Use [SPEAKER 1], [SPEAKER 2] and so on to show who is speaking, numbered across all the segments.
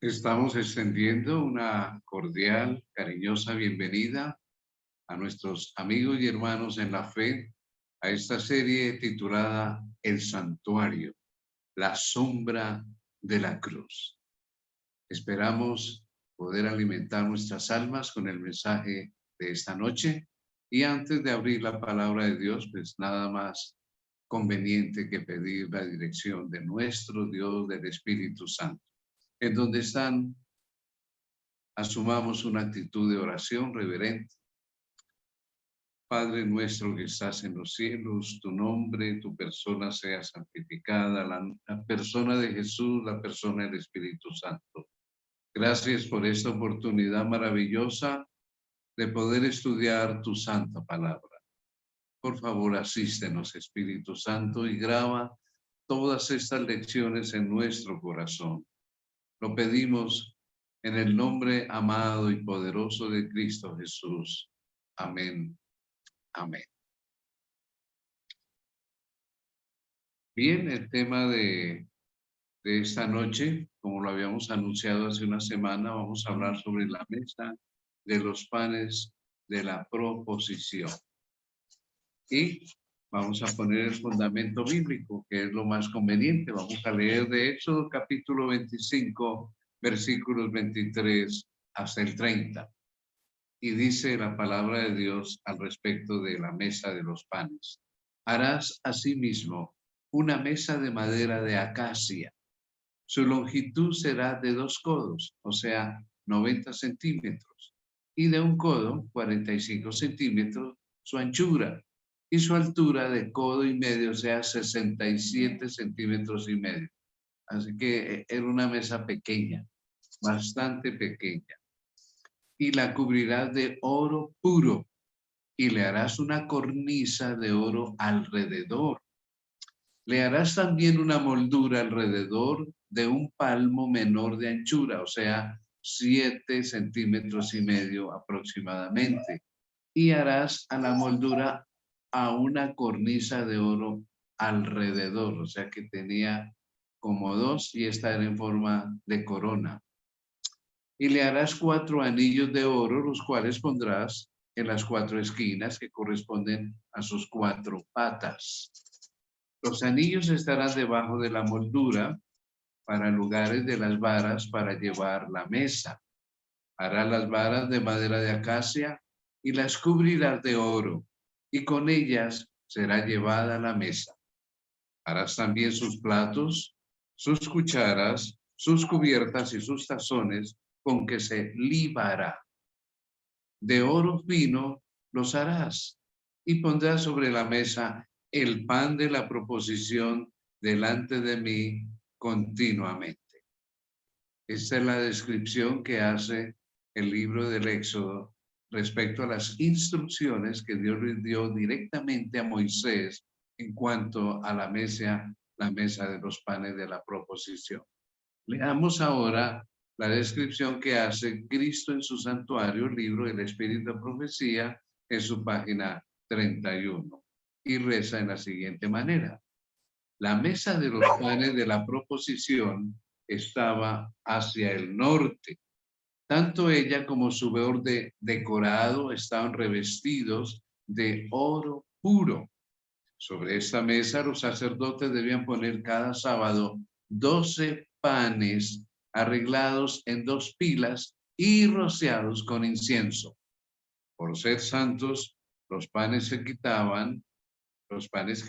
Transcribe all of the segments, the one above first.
[SPEAKER 1] Estamos extendiendo una cordial, cariñosa bienvenida a nuestros amigos y hermanos en la fe a esta serie titulada El Santuario, la sombra de la cruz. Esperamos poder alimentar nuestras almas con el mensaje de esta noche y antes de abrir la palabra de Dios, pues nada más conveniente que pedir la dirección de nuestro Dios, del Espíritu Santo. En donde están, asumamos una actitud de oración reverente. Padre nuestro que estás en los cielos, tu nombre, tu persona sea santificada, la persona de Jesús, la persona del Espíritu Santo. Gracias por esta oportunidad maravillosa de poder estudiar tu santa palabra. Por favor, asístenos, Espíritu Santo, y graba todas estas lecciones en nuestro corazón. Lo pedimos en el nombre amado y poderoso de Cristo Jesús. Amén. Amén. Bien, el tema de esta noche, como lo habíamos anunciado hace una semana, vamos a hablar sobre la mesa de los panes de la proposición. Y vamos a poner el fundamento bíblico, que es lo más conveniente. Vamos a leer de Éxodo capítulo 25, versículos 23 hasta el 30. Y dice la palabra de Dios al respecto de la mesa de los panes. Harás asimismo una mesa de madera de acacia. Su longitud será de 2 codos, o sea, 90 centímetros, y de 1 codo, 45 centímetros, su anchura, y su altura de codo y medio, o sea, 67 centímetros y medio. Así que era una mesa pequeña, bastante pequeña. Y la cubrirás de oro puro, y le harás una cornisa de oro alrededor. Le harás también una moldura alrededor de 1 palmo menor de anchura, o sea, 7 centímetros y medio aproximadamente. Y harás a la moldura a una cornisa de oro alrededor, o sea que tenía como 2 y esta era en forma de corona. Y le harás 4 anillos de oro, los cuales pondrás en las 4 esquinas que corresponden a sus 4 patas. Los anillos estarán debajo de la moldura para lugares de las varas para llevar la mesa. Harás las varas de madera de acacia y las cubrirás de oro, y con ellas será llevada la mesa. Harás también sus platos, sus cucharas, sus cubiertas y sus tazones con que se libará. De oro fino los harás y pondrás sobre la mesa el pan de la proposición delante de mí continuamente. Esta es la descripción que hace el libro del Éxodo respecto a las instrucciones que Dios le dio directamente a Moisés en cuanto a la mesa de los panes de la proposición. Leamos ahora la descripción que hace Cristo en su santuario, libro del Espíritu de Profecía, en su página 31. Y reza en la siguiente manera. La mesa de los panes de la proposición estaba hacia el norte. Tanto ella como su borde decorado estaban revestidos de oro puro. Sobre esta mesa los sacerdotes debían poner cada sábado 12 panes arreglados en 2 pilas y rociados con incienso. Por ser santos, los panes que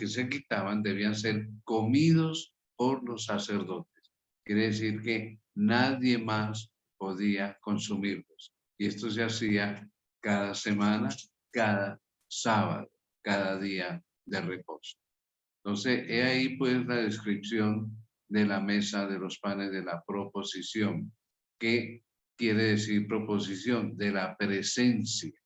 [SPEAKER 1] se quitaban debían ser comidos por los sacerdotes. Quiere decir que nadie más podía consumirlos. Y esto se hacía cada semana, cada sábado, cada día de reposo. Entonces, he ahí pues la descripción de la mesa de los panes de la proposición. ¿Qué quiere decir proposición? De la presencia.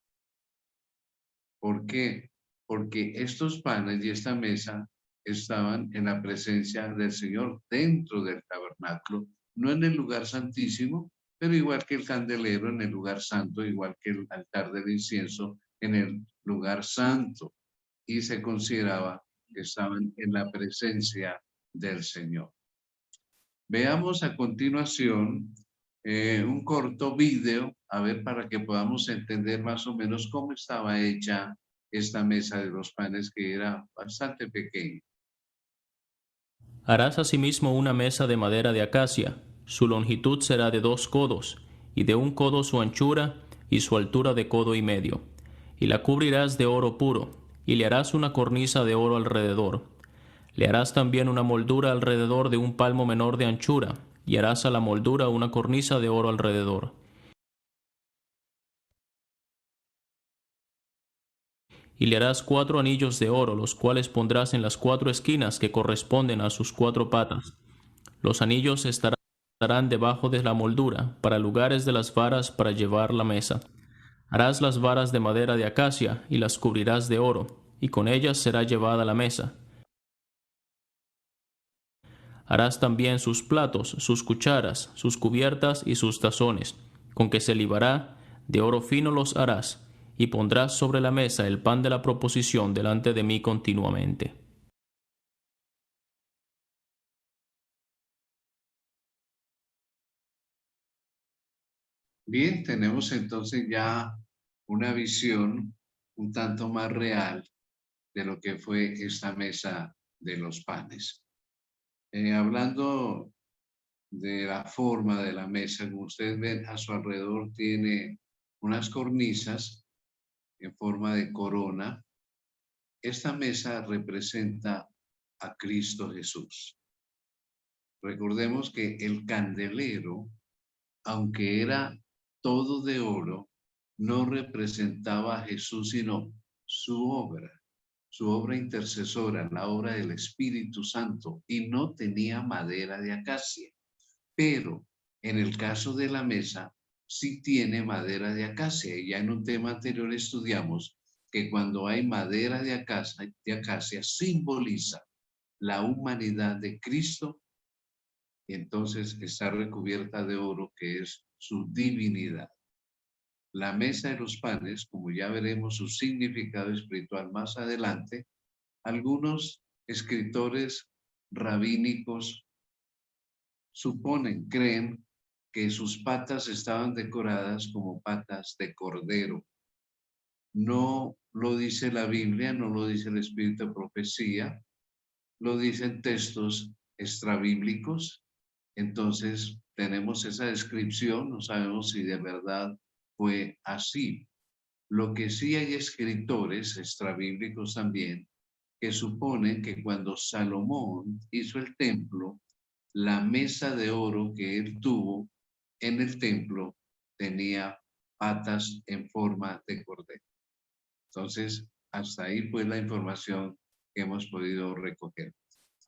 [SPEAKER 1] ¿Por qué? Porque estos panes y esta mesa estaban en la presencia del Señor dentro del tabernáculo, no en el lugar santísimo, pero igual que el candelero en el lugar santo, igual que el altar del incienso en el lugar santo. Y se consideraba que estaban en la presencia del Señor. Veamos a continuación un corto video, a ver, para que podamos entender más o menos cómo estaba hecha esta mesa de los panes, que era bastante pequeña.
[SPEAKER 2] Harás asimismo una mesa de madera de acacia. Su longitud será de 2 codos, y de 1 codo su anchura, y su altura de codo y medio. Y la cubrirás de oro puro, y le harás una cornisa de oro alrededor. Le harás también una moldura alrededor de 1 palmo menor de anchura, y harás a la moldura una cornisa de oro alrededor. Y le harás 4 anillos de oro, los cuales pondrás en las 4 esquinas que corresponden a sus 4 patas. Los anillos estarán debajo de la moldura, para lugares de las varas para llevar la mesa. Harás las varas de madera de acacia, y las cubrirás de oro, y con ellas será llevada la mesa. Harás también sus platos, sus cucharas, sus cubiertas y sus tazones, con que se libará, de oro fino los harás, y pondrás sobre la mesa el pan de la proposición delante de mí continuamente.
[SPEAKER 1] Bien, tenemos entonces ya una visión un tanto más real de lo que fue esta mesa de los panes. Hablando de la forma de la mesa, como ustedes ven, a su alrededor tiene unas cornisas en forma de corona. Esta mesa representa a Cristo Jesús. Recordemos que el candelero, aunque era todo de oro, no representaba a Jesús, sino su obra intercesora, la obra del Espíritu Santo, y no tenía madera de acacia. Pero en el caso de la mesa, sí tiene madera de acacia. Y ya en un tema anterior estudiamos que cuando hay madera de acacia simboliza la humanidad de Cristo, y entonces está recubierta de oro, que es su divinidad. La mesa de los panes, como ya veremos su significado espiritual más adelante, algunos escritores rabínicos creen que sus patas estaban decoradas como patas de cordero. No lo dice la Biblia, no lo dice el Espíritu de Profecía, lo dicen textos extrabíblicos. Entonces tenemos esa descripción, no sabemos si de verdad fue así. Lo que sí hay escritores extrabíblicos también que suponen que cuando Salomón hizo el templo, la mesa de oro que él tuvo en el templo tenía patas en forma de cordero. Entonces, hasta ahí fue la información que hemos podido recoger.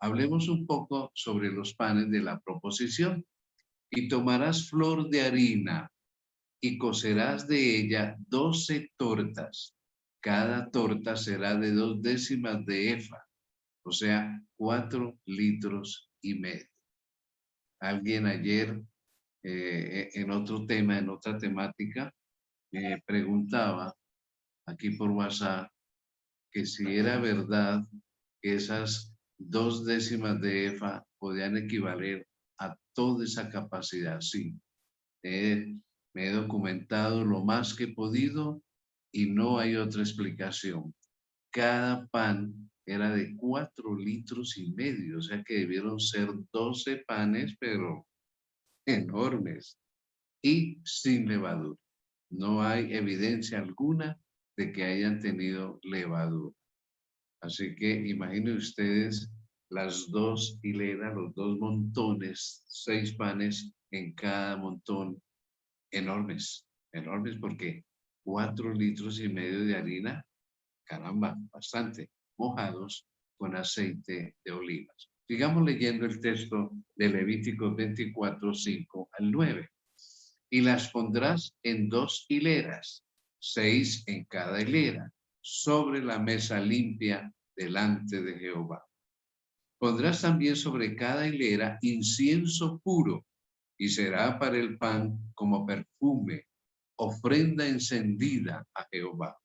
[SPEAKER 1] Hablemos un poco sobre los panes de la proposición. Y tomarás flor de harina y cocerás de ella 12 tortas. Cada torta será de 2 décimas de efa, o sea, 4,5 litros. Alguien ayer, en otro tema, en otra temática, me preguntaba aquí por WhatsApp que si era verdad que esas 2 décimas de efa podían equivaler a toda esa capacidad. Sí, me he documentado lo más que he podido y no hay otra explicación. Cada pan era de 4,5 litros, o sea que debieron ser 12 panes, pero enormes y sin levadura. No hay evidencia alguna de que hayan tenido levadura. Así que imaginen ustedes las 2 hileras, los 2 montones, 6 panes en cada montón, enormes, enormes, porque 4,5 litros de harina, caramba, bastante, mojados con aceite de olivas. Sigamos leyendo el texto de Levítico 24, 5 al 9. Y las pondrás en 2 hileras, 6 en cada hilera, sobre la mesa limpia delante de Jehová. Pondrás también sobre cada hilera incienso puro, y será para el pan como perfume, ofrenda encendida a Jehová.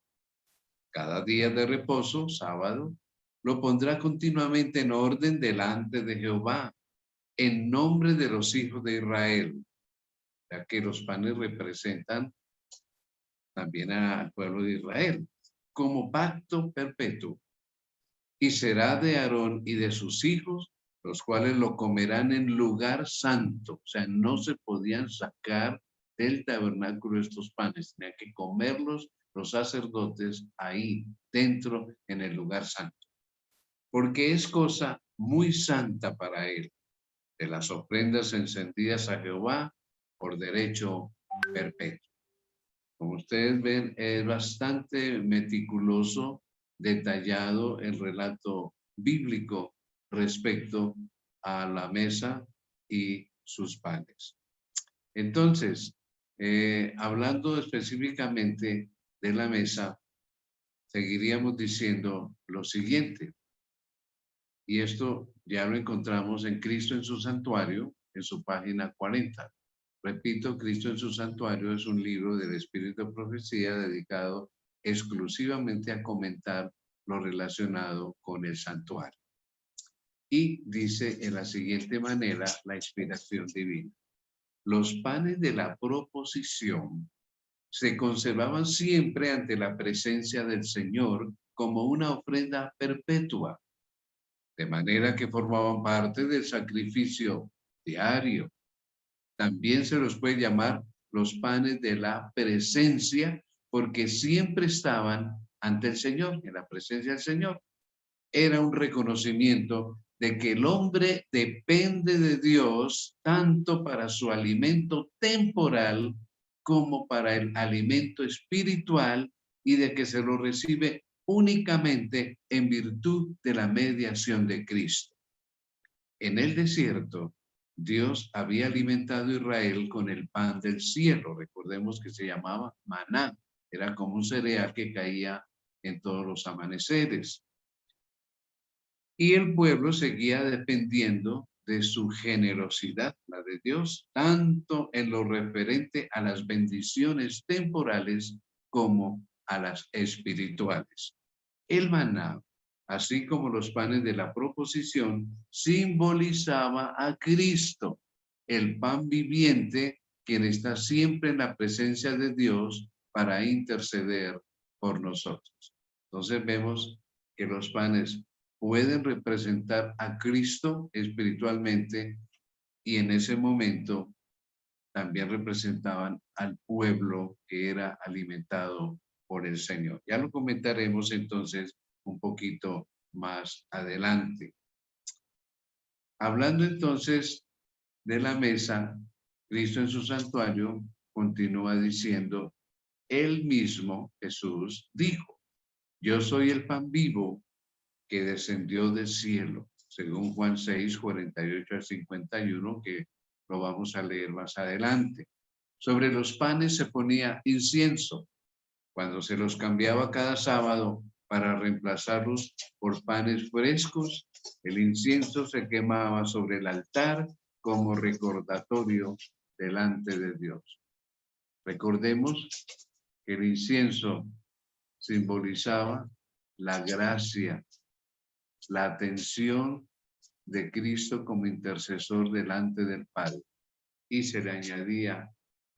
[SPEAKER 1] Cada día de reposo, sábado, lo pondrá continuamente en orden delante de Jehová, en nombre de los hijos de Israel. ya que los panes representan también al pueblo de Israel, como pacto perpetuo. Y será de Aarón y de sus hijos, los cuales lo comerán en lugar santo. O sea, no se podían sacar del tabernáculo estos panes, tenían que comerlos los sacerdotes ahí dentro en el lugar santo, porque es cosa muy santa para él, de las ofrendas encendidas a Jehová por derecho perpetuo. Como ustedes ven, es bastante meticuloso, detallado el relato bíblico respecto a la mesa y sus panes. Entonces, hablando específicamente de la mesa, seguiríamos diciendo lo siguiente, y esto ya lo encontramos en Cristo en su santuario, en su página 40. Repito, Cristo en su santuario es un libro del Espíritu de Profecía dedicado exclusivamente a comentar lo relacionado con el santuario. Y dice en la siguiente manera la inspiración divina. Los panes de la proposición se conservaban siempre ante la presencia del Señor como una ofrenda perpetua, de manera que formaban parte del sacrificio diario. También se los puede llamar los panes de la presencia, porque siempre estaban ante el Señor, en la presencia del Señor. Era un reconocimiento de que el hombre depende de Dios tanto para su alimento temporal como para el alimento espiritual, y de que se lo recibe únicamente en virtud de la mediación de Cristo. En el desierto, Dios había alimentado a Israel con el pan del cielo. Recordemos que se llamaba maná. Era como un cereal que caía en todos los amaneceres. Y el pueblo seguía dependiendo de su generosidad, la de Dios, tanto en lo referente a las bendiciones temporales como a las espirituales. El maná, así como los panes de la proposición, simbolizaba a Cristo, el pan viviente, quien está siempre en la presencia de Dios para interceder por nosotros. Entonces vemos que los panes pueden representar a Cristo espiritualmente, y en ese momento también representaban al pueblo que era alimentado por el Señor. Ya lo comentaremos entonces un poquito más adelante. Hablando entonces de la mesa, Cristo en su santuario continúa diciendo, él mismo, Jesús, dijo, yo soy el pan vivo que descendió del cielo, según Juan 6, 48 al 51, que lo vamos a leer más adelante. Sobre los panes se ponía incienso, cuando se los cambiaba cada sábado para reemplazarlos por panes frescos. El incienso se quemaba sobre el altar como recordatorio delante de Dios. Recordemos que el incienso simbolizaba la gracia, la atención de Cristo como intercesor delante del Padre, y se le añadía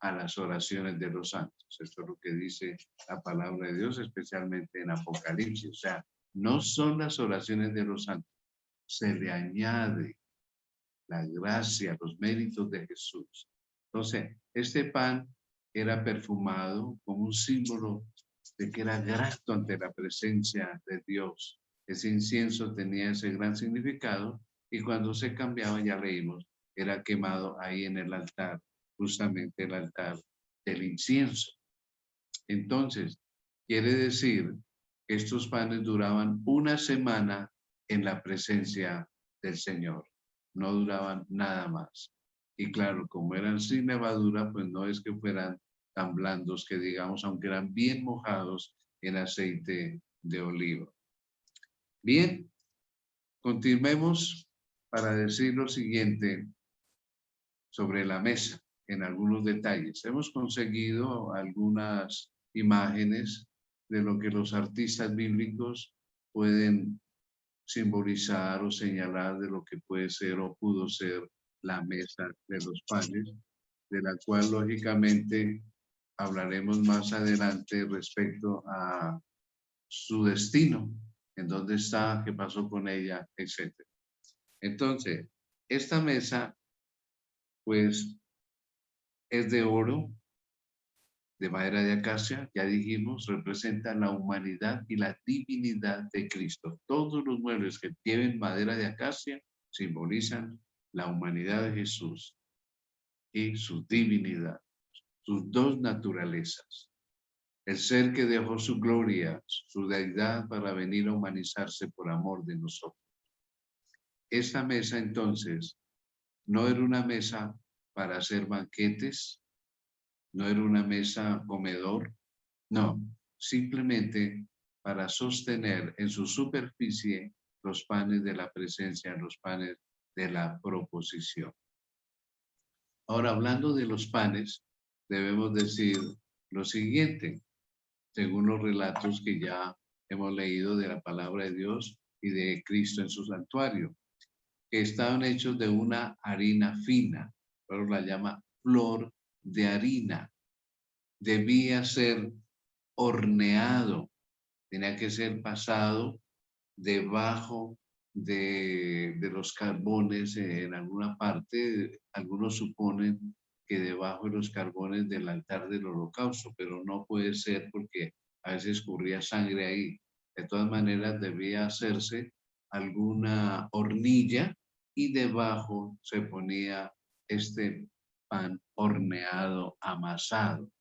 [SPEAKER 1] a las oraciones de los santos. Esto es lo que dice la palabra de Dios, especialmente en Apocalipsis. O sea, no son las oraciones de los santos, se le añade la gracia, los méritos de Jesús. Entonces, este pan era perfumado como un símbolo de que era grato ante la presencia de Dios. Ese incienso tenía ese gran significado, y cuando se cambiaba, ya leímos, era quemado ahí en el altar, justamente el altar del incienso. Entonces, quiere decir que estos panes duraban una semana en la presencia del Señor, no duraban nada más. Y claro, como eran sin levadura, pues no es que fueran tan blandos que digamos, aunque eran bien mojados en aceite de oliva. Bien, continuemos para decir lo siguiente sobre la mesa en algunos detalles. Hemos conseguido algunas imágenes de lo que los artistas bíblicos pueden simbolizar o señalar de lo que puede ser o pudo ser la mesa de los panes. de la cual lógicamente hablaremos más adelante respecto a su destino, en dónde está, qué pasó con ella, etc. Entonces, esta mesa, pues, es de oro, de madera de acacia, ya dijimos, representa la humanidad y la divinidad de Cristo. Todos los muebles que tienen madera de acacia simbolizan la humanidad de Jesús y su divinidad, sus dos naturalezas. El ser que dejó su gloria, su deidad para venir a humanizarse por amor de nosotros. Esta mesa entonces no era una mesa para hacer banquetes, no era una mesa comedor, no, simplemente para sostener en su superficie los panes de la presencia, los panes de la proposición. Ahora, hablando de los panes, debemos decir lo siguiente, según los relatos que ya hemos leído de la palabra de Dios y de Cristo en su santuario, que estaban hechos de una harina fina, pero la llama flor de harina. Debía ser horneado, tenía que ser pasado debajo de los carbones en alguna parte. Algunos suponen que debajo de los carbones del altar del holocausto, pero no puede ser porque a veces escurría sangre ahí. De todas maneras, debía hacerse alguna hornilla y debajo se ponía este pan horneado, amasado.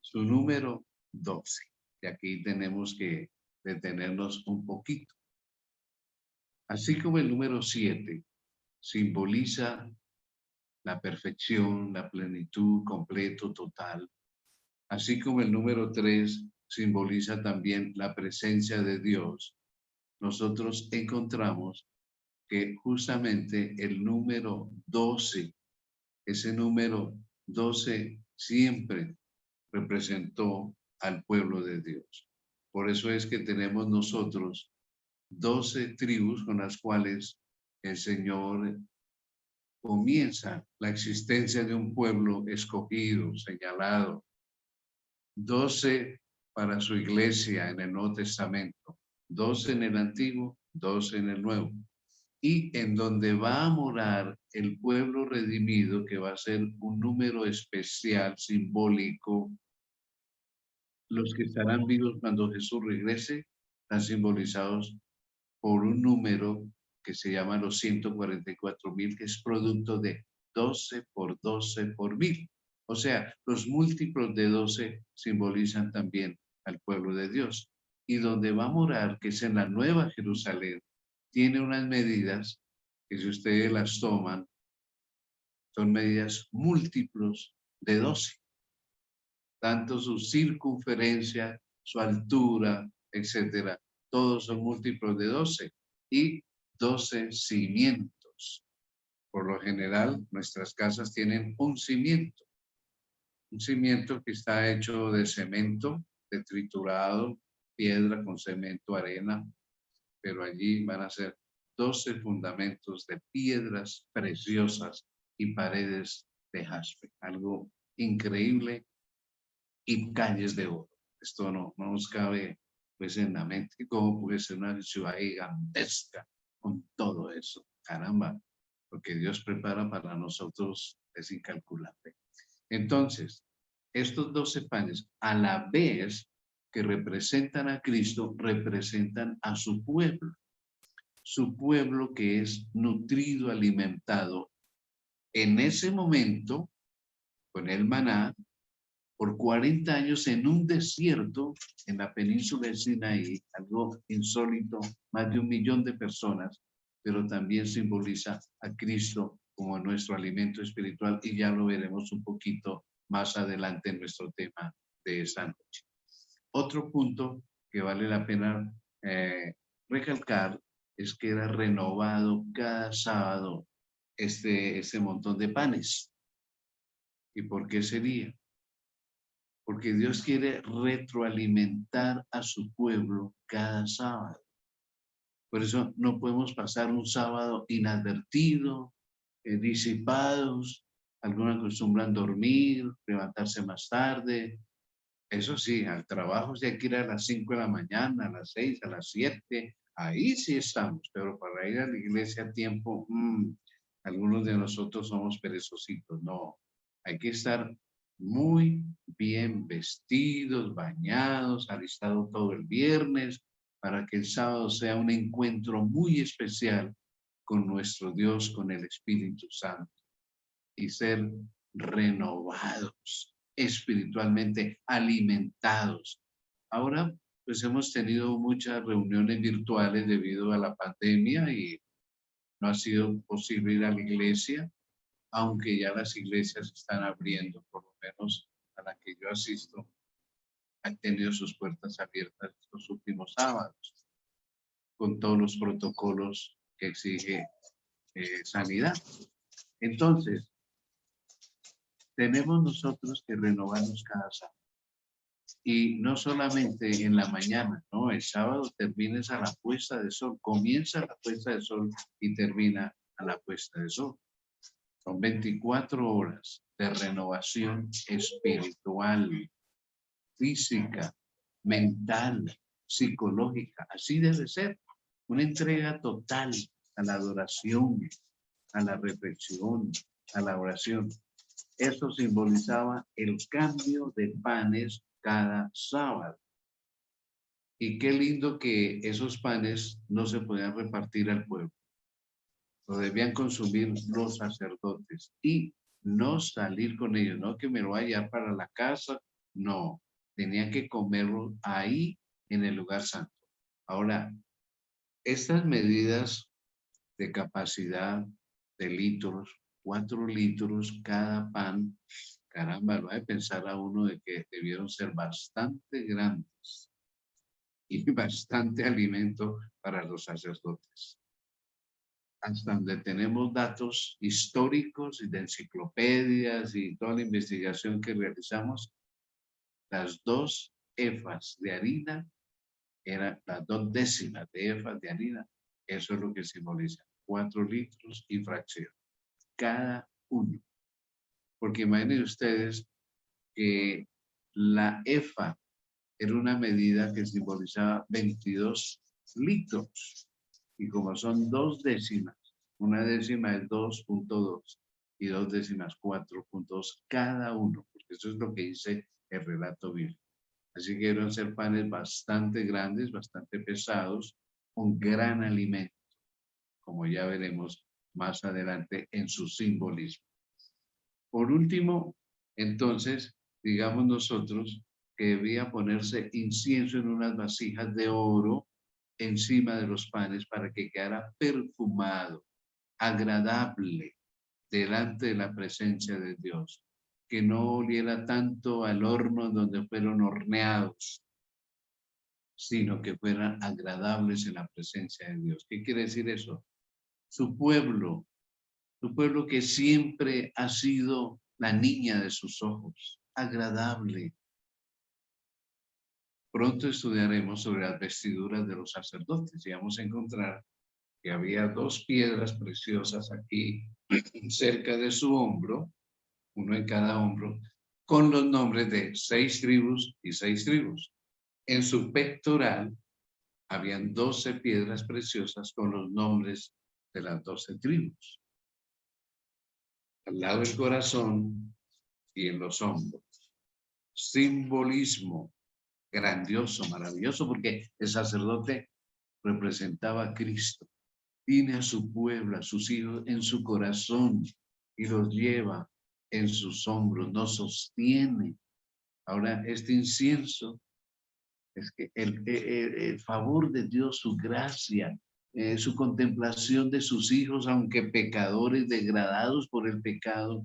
[SPEAKER 1] Su número 12. Y aquí tenemos que detenernos un poquito. Así como el número 7 simboliza la perfección, la plenitud, completo, total. Así como el número 3 simboliza también la presencia de Dios. Nosotros encontramos que justamente el número 12, ese número 12 siempre representó al pueblo de Dios. Por eso es que tenemos nosotros 12 tribus con las cuales el Señor comienza la existencia de un pueblo escogido, señalado. 12 para su iglesia en el Nuevo Testamento, 12 en el Antiguo, 12 en el Nuevo. Y en donde va a morar el pueblo redimido, que va a ser un número especial, simbólico. Los que estarán vivos cuando Jesús regrese están simbolizados por un número que se llama los 144,000, que es producto de 12 por 12 por 1000. O sea, los múltiplos de 12 simbolizan también al pueblo de Dios. Y donde va a morar, que es en la Nueva Jerusalén, tiene unas medidas que si ustedes las toman, son medidas múltiplos de 12. Tanto su circunferencia, su altura, etcétera, todos son múltiplos de 12 y 12 cimientos. Por lo general, nuestras casas tienen un cimiento que está hecho de cemento, de triturado, piedra con cemento, arena, pero allí van a ser 12 fundamentos de piedras preciosas y paredes de jaspe. Algo increíble, y calles de oro. Esto no nos cabe pues en la mente. ¿Cómo puede ser una ciudad gigantesca con todo eso? Caramba, lo que Dios prepara para nosotros es incalculable. Entonces, estos 12 panes, a la vez que representan a Cristo, representan a su pueblo que es nutrido, alimentado en ese momento con el maná, por 40 años en un desierto en la península de Sinaí, algo insólito, más de 1 millón de personas, pero también simboliza a Cristo como nuestro alimento espiritual, y ya lo veremos un poquito más adelante en nuestro tema de esta noche. Otro punto que vale la pena recalcar es que era renovado cada sábado este montón de panes. ¿Y por qué sería? Porque Dios quiere retroalimentar a su pueblo cada sábado. Por eso no podemos pasar un sábado inadvertido, disipados, Algunos acostumbran dormir, levantarse más tarde. Eso sí, al trabajo sí hay que ir a las 5 de la mañana, a las 6, a las 7. Ahí sí estamos, pero para ir a la iglesia a tiempo, algunos de nosotros somos perezositos. No, hay que estar muy bien vestidos, bañados, alistados todo el viernes, para que el sábado sea un encuentro muy especial con nuestro Dios, con el Espíritu Santo, y ser renovados, espiritualmente alimentados. Ahora, pues hemos tenido muchas reuniones virtuales debido a la pandemia y no ha sido posible ir a la iglesia, aunque ya las iglesias están abriendo, por lo menos a la que yo asisto, han tenido sus puertas abiertas los últimos sábados, con todos los protocolos que exige sanidad. Entonces, tenemos nosotros que renovarnos cada sábado. Y no solamente en la mañana, no, el sábado termines a la puesta de sol, comienza la puesta de sol y termina a la puesta de sol. Son 24 horas de renovación espiritual, física, mental, psicológica. Así debe ser. Una entrega total a la adoración, a la reflexión, a la oración. Eso simbolizaba el cambio de panes cada sábado. Y qué lindo que esos panes no se podían repartir al pueblo. Lo debían consumir los sacerdotes y no salir con ellos, no que me lo vaya para la casa, no, tenían que comerlo ahí en el lugar santo. Ahora, estas medidas de capacidad de litros, 4 litros cada pan, caramba, lo va a pensar a uno de que debieron ser bastante grandes y bastante alimento para los sacerdotes. Hasta donde tenemos datos históricos y de enciclopedias y toda la investigación que realizamos, las 2 efas de harina eran las 2 décimas de efas de harina. Eso es lo que simboliza 4 litros y fracción cada uno. Porque imaginen ustedes que la efa era una medida que simbolizaba 22 litros. Y como son 2 décimas, una décima es 2.2 y 2 décimas 4.2 cada uno, porque eso es lo que dice el relato bíblico. Así que deben ser panes bastante grandes, bastante pesados, un gran alimento, como ya veremos más adelante en su simbolismo. Por último, entonces, digamos nosotros que debía ponerse incienso en unas vasijas de oro encima de los panes para que quedara perfumado, agradable delante de la presencia de Dios, que no oliera tanto al horno donde fueron horneados, sino que fueran agradables en la presencia de Dios. ¿Qué quiere decir eso? Su pueblo que siempre ha sido la niña de sus ojos, agradable. Pronto estudiaremos sobre las vestiduras de los sacerdotes y vamos a encontrar que había 2 piedras preciosas aquí cerca de su hombro, uno en cada hombro, con los nombres de 6 tribus y 6 tribus. En su pectoral habían 12 piedras preciosas con los nombres de las 12 tribus. Al lado del corazón y en los hombros. Simbolismo grandioso, maravilloso, porque el sacerdote representaba a Cristo. Tiene a su pueblo, a sus hijos en su corazón y los lleva en sus hombros, nos sostiene. Ahora, este incienso es que el favor de Dios, su gracia, su contemplación de sus hijos, aunque pecadores, degradados por el pecado,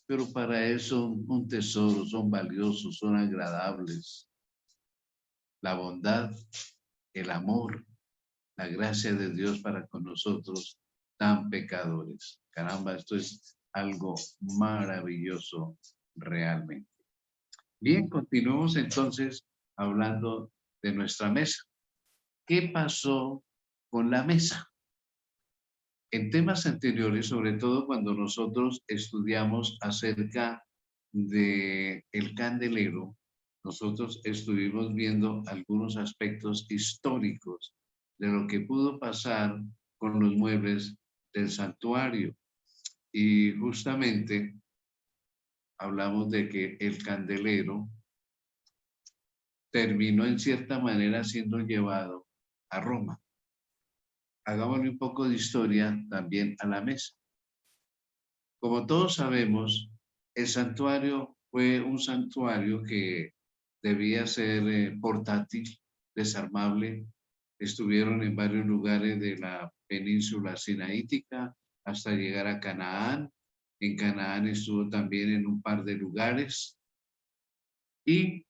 [SPEAKER 1] pero para eso un tesoro, son valiosos, son agradables. La bondad, el amor, la gracia de Dios para con nosotros tan pecadores. Caramba, esto es algo maravilloso realmente. Bien, continuamos entonces hablando de nuestra mesa. ¿Qué pasó con la mesa? En temas anteriores, sobre todo cuando nosotros estudiamos acerca de el candelero, nosotros estuvimos viendo algunos aspectos históricos de lo que pudo pasar con los muebles del santuario. Y justamente hablamos de que el candelero terminó en cierta manera siendo llevado a Roma. Hagámosle un poco de historia también a la mesa. Como todos sabemos, el santuario fue un santuario que debía ser portátil, desarmable. Estuvieron en varios lugares de la península sinaítica hasta llegar a Canaán. En Canaán estuvo también en un par de lugares. Y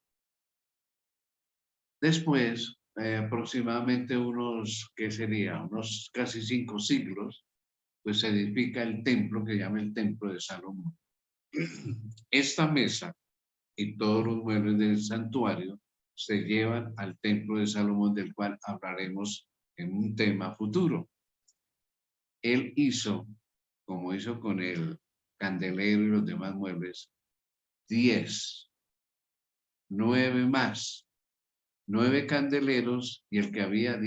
[SPEAKER 1] después, aproximadamente ¿qué sería? Unos casi 5 siglos, pues se edifica el templo que se llama el Templo de Salomón. Esta mesa y todos los muebles del santuario se llevan al Templo de Salomón, del cual hablaremos en un tema futuro. Él hizo, como hizo con el candelero y los demás muebles, 9 más. 9 candeleros y el que había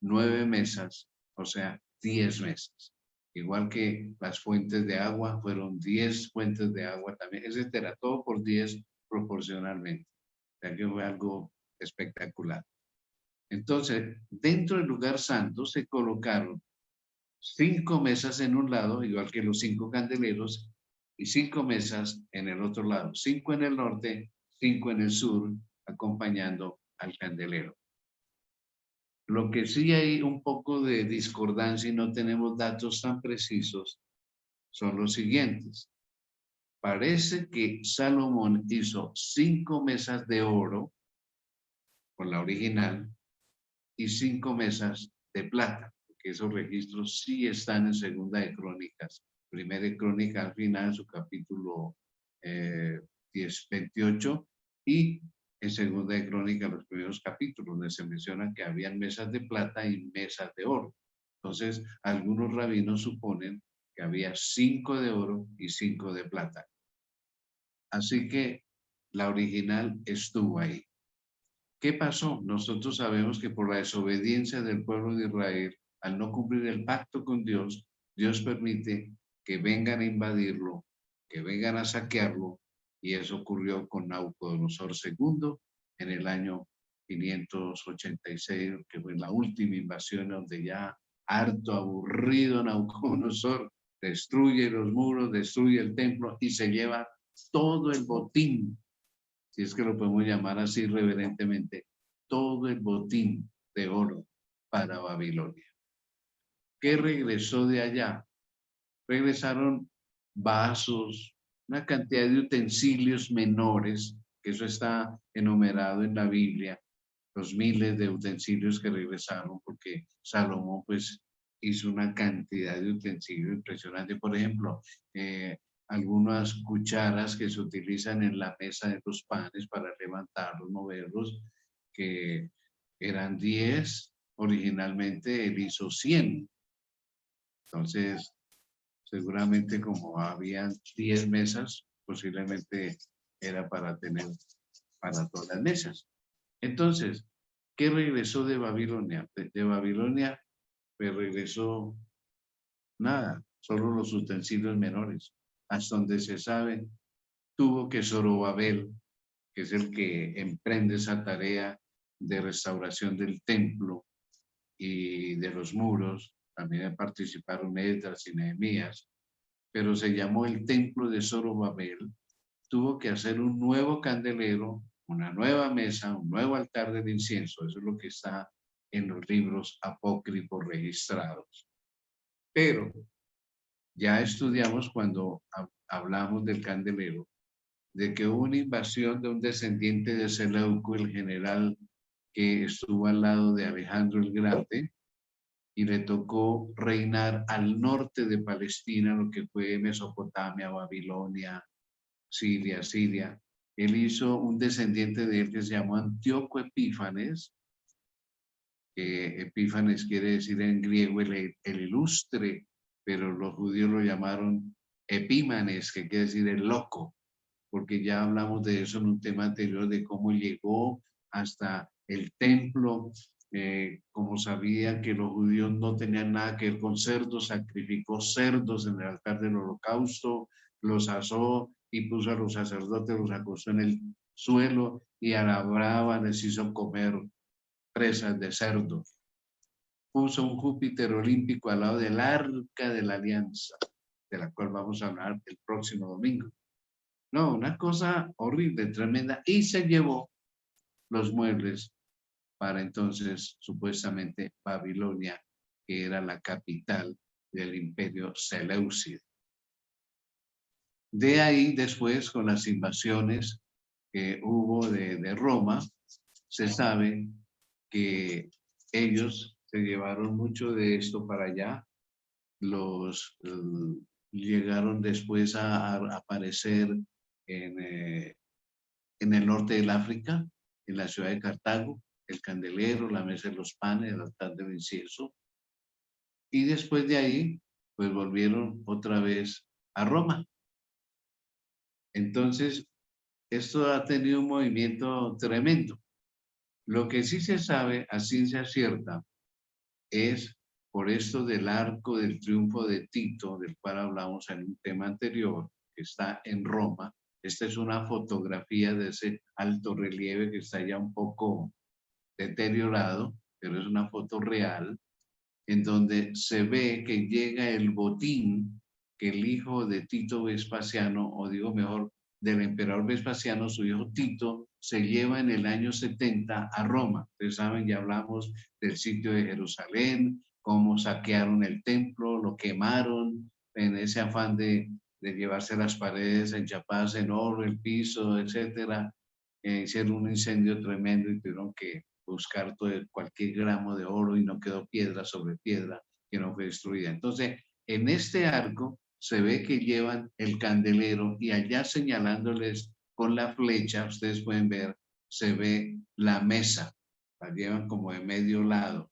[SPEAKER 1] 9 mesas, o sea, 10 mesas. Igual que las fuentes de agua, fueron 10 fuentes de agua también, etcétera, todo por 10 proporcionalmente. O sea que fue algo espectacular. Entonces, dentro del lugar santo se colocaron 5 mesas en un lado, igual que los 5 candeleros, y 5 mesas en el otro lado, 5 en el norte, 5 en el sur, acompañando al candelero. Lo que sí hay un poco de discordancia y no tenemos datos tan precisos son los siguientes. Parece que Salomón hizo 5 mesas de oro con la original y 5 mesas de plata, porque esos registros sí están en Segunda de Crónicas. Primera de Crónicas al final, su capítulo 28, y en Segunda de Crónicas los primeros capítulos, donde se menciona que habían mesas de plata y mesas de oro. Entonces, algunos rabinos suponen que había 5 de oro y 5 de plata. Así que la original estuvo ahí. ¿Qué pasó? Nosotros sabemos que por la desobediencia del pueblo de Israel, al no cumplir el pacto con Dios, Dios permite que vengan a invadirlo, que vengan a saquearlo, y eso ocurrió con Nabucodonosor II en el año 586, que fue la última invasión donde ya harto, aburrido, Nabucodonosor destruye los muros, destruye el templo y se lleva todo el botín, si es que lo podemos llamar así reverentemente, todo el botín de oro para Babilonia. ¿Qué regresó de allá? Regresaron vasos, una cantidad de utensilios menores, que eso está enumerado en la Biblia, los miles de utensilios que regresaron, porque Salomón pues hizo una cantidad de utensilios impresionante. Por ejemplo, algunas cucharas que se utilizan en la mesa de los panes para levantarlos, moverlos, que eran 10, originalmente él hizo 100. Entonces, seguramente como habían 10 mesas, posiblemente era para tener para todas las mesas. Entonces, ¿qué regresó de Babilonia? De Babilonia, pues regresó nada, solo los utensilios menores. Hasta donde se sabe, tuvo que Zorobabel, que es el que emprende esa tarea de restauración del templo y de los muros, también participaron Esdras y Nehemías, pero se llamó el templo de Zorobabel, tuvo que hacer un nuevo candelero, una nueva mesa, un nuevo altar del incienso. Eso es lo que está en los libros apócrifos registrados. Pero ya estudiamos cuando hablamos del candelero, de que hubo una invasión de un descendiente de Seleuco, el general que estuvo al lado de Alejandro el Grande, y le tocó reinar al norte de Palestina, lo que fue Mesopotamia, Babilonia, Siria. Él hizo un descendiente de él que se llamó Antíoco Epífanes, que Epífanes quiere decir en griego el ilustre, pero los judíos lo llamaron Epímanes, que quiere decir el loco, porque ya hablamos de eso en un tema anterior, de cómo llegó hasta el templo, como sabía que los judíos no tenían nada que ver con cerdos, sacrificó cerdos en el altar del holocausto, los asó y puso a los sacerdotes, los acostó en el suelo y a la brava les hizo comer presas de cerdo. Puso un Júpiter olímpico al lado del arca de la alianza, de la cual vamos a hablar el próximo domingo. No, una cosa horrible, tremenda. Y se llevó los muebles para entonces, supuestamente, Babilonia, que era la capital del imperio seleucida. De ahí, después, con las invasiones que hubo de Roma, se sabe que ellos se llevaron mucho de esto para allá. Llegaron después a aparecer en el norte del África, en la ciudad de Cartago, el candelero, la mesa de los panes, el altar del incienso. Y después de ahí, pues volvieron otra vez a Roma. Entonces, esto ha tenido un movimiento tremendo. Lo que sí se sabe a ciencia cierta es por esto del arco del triunfo de Tito, del cual hablamos en un tema anterior, que está en Roma. Esta es una fotografía de ese alto relieve que está ya un poco deteriorado, pero es una foto real, en donde se ve que llega el botín que el hijo de Tito Vespasiano, o digo mejor, del emperador Vespasiano, su hijo Tito, se lleva en el año 70 a Roma. Ustedes saben, ya hablamos del sitio de Jerusalén, cómo saquearon el templo, lo quemaron en ese afán de llevarse las paredes enchapadas en oro, el piso, etcétera. Hicieron un incendio tremendo y tuvieron que buscar cualquier gramo de oro y no quedó piedra sobre piedra que no fue destruida. Entonces, en este arco se ve que llevan el candelero y allá señalándoles con la flecha, ustedes pueden ver, se ve la mesa, la llevan como de medio lado,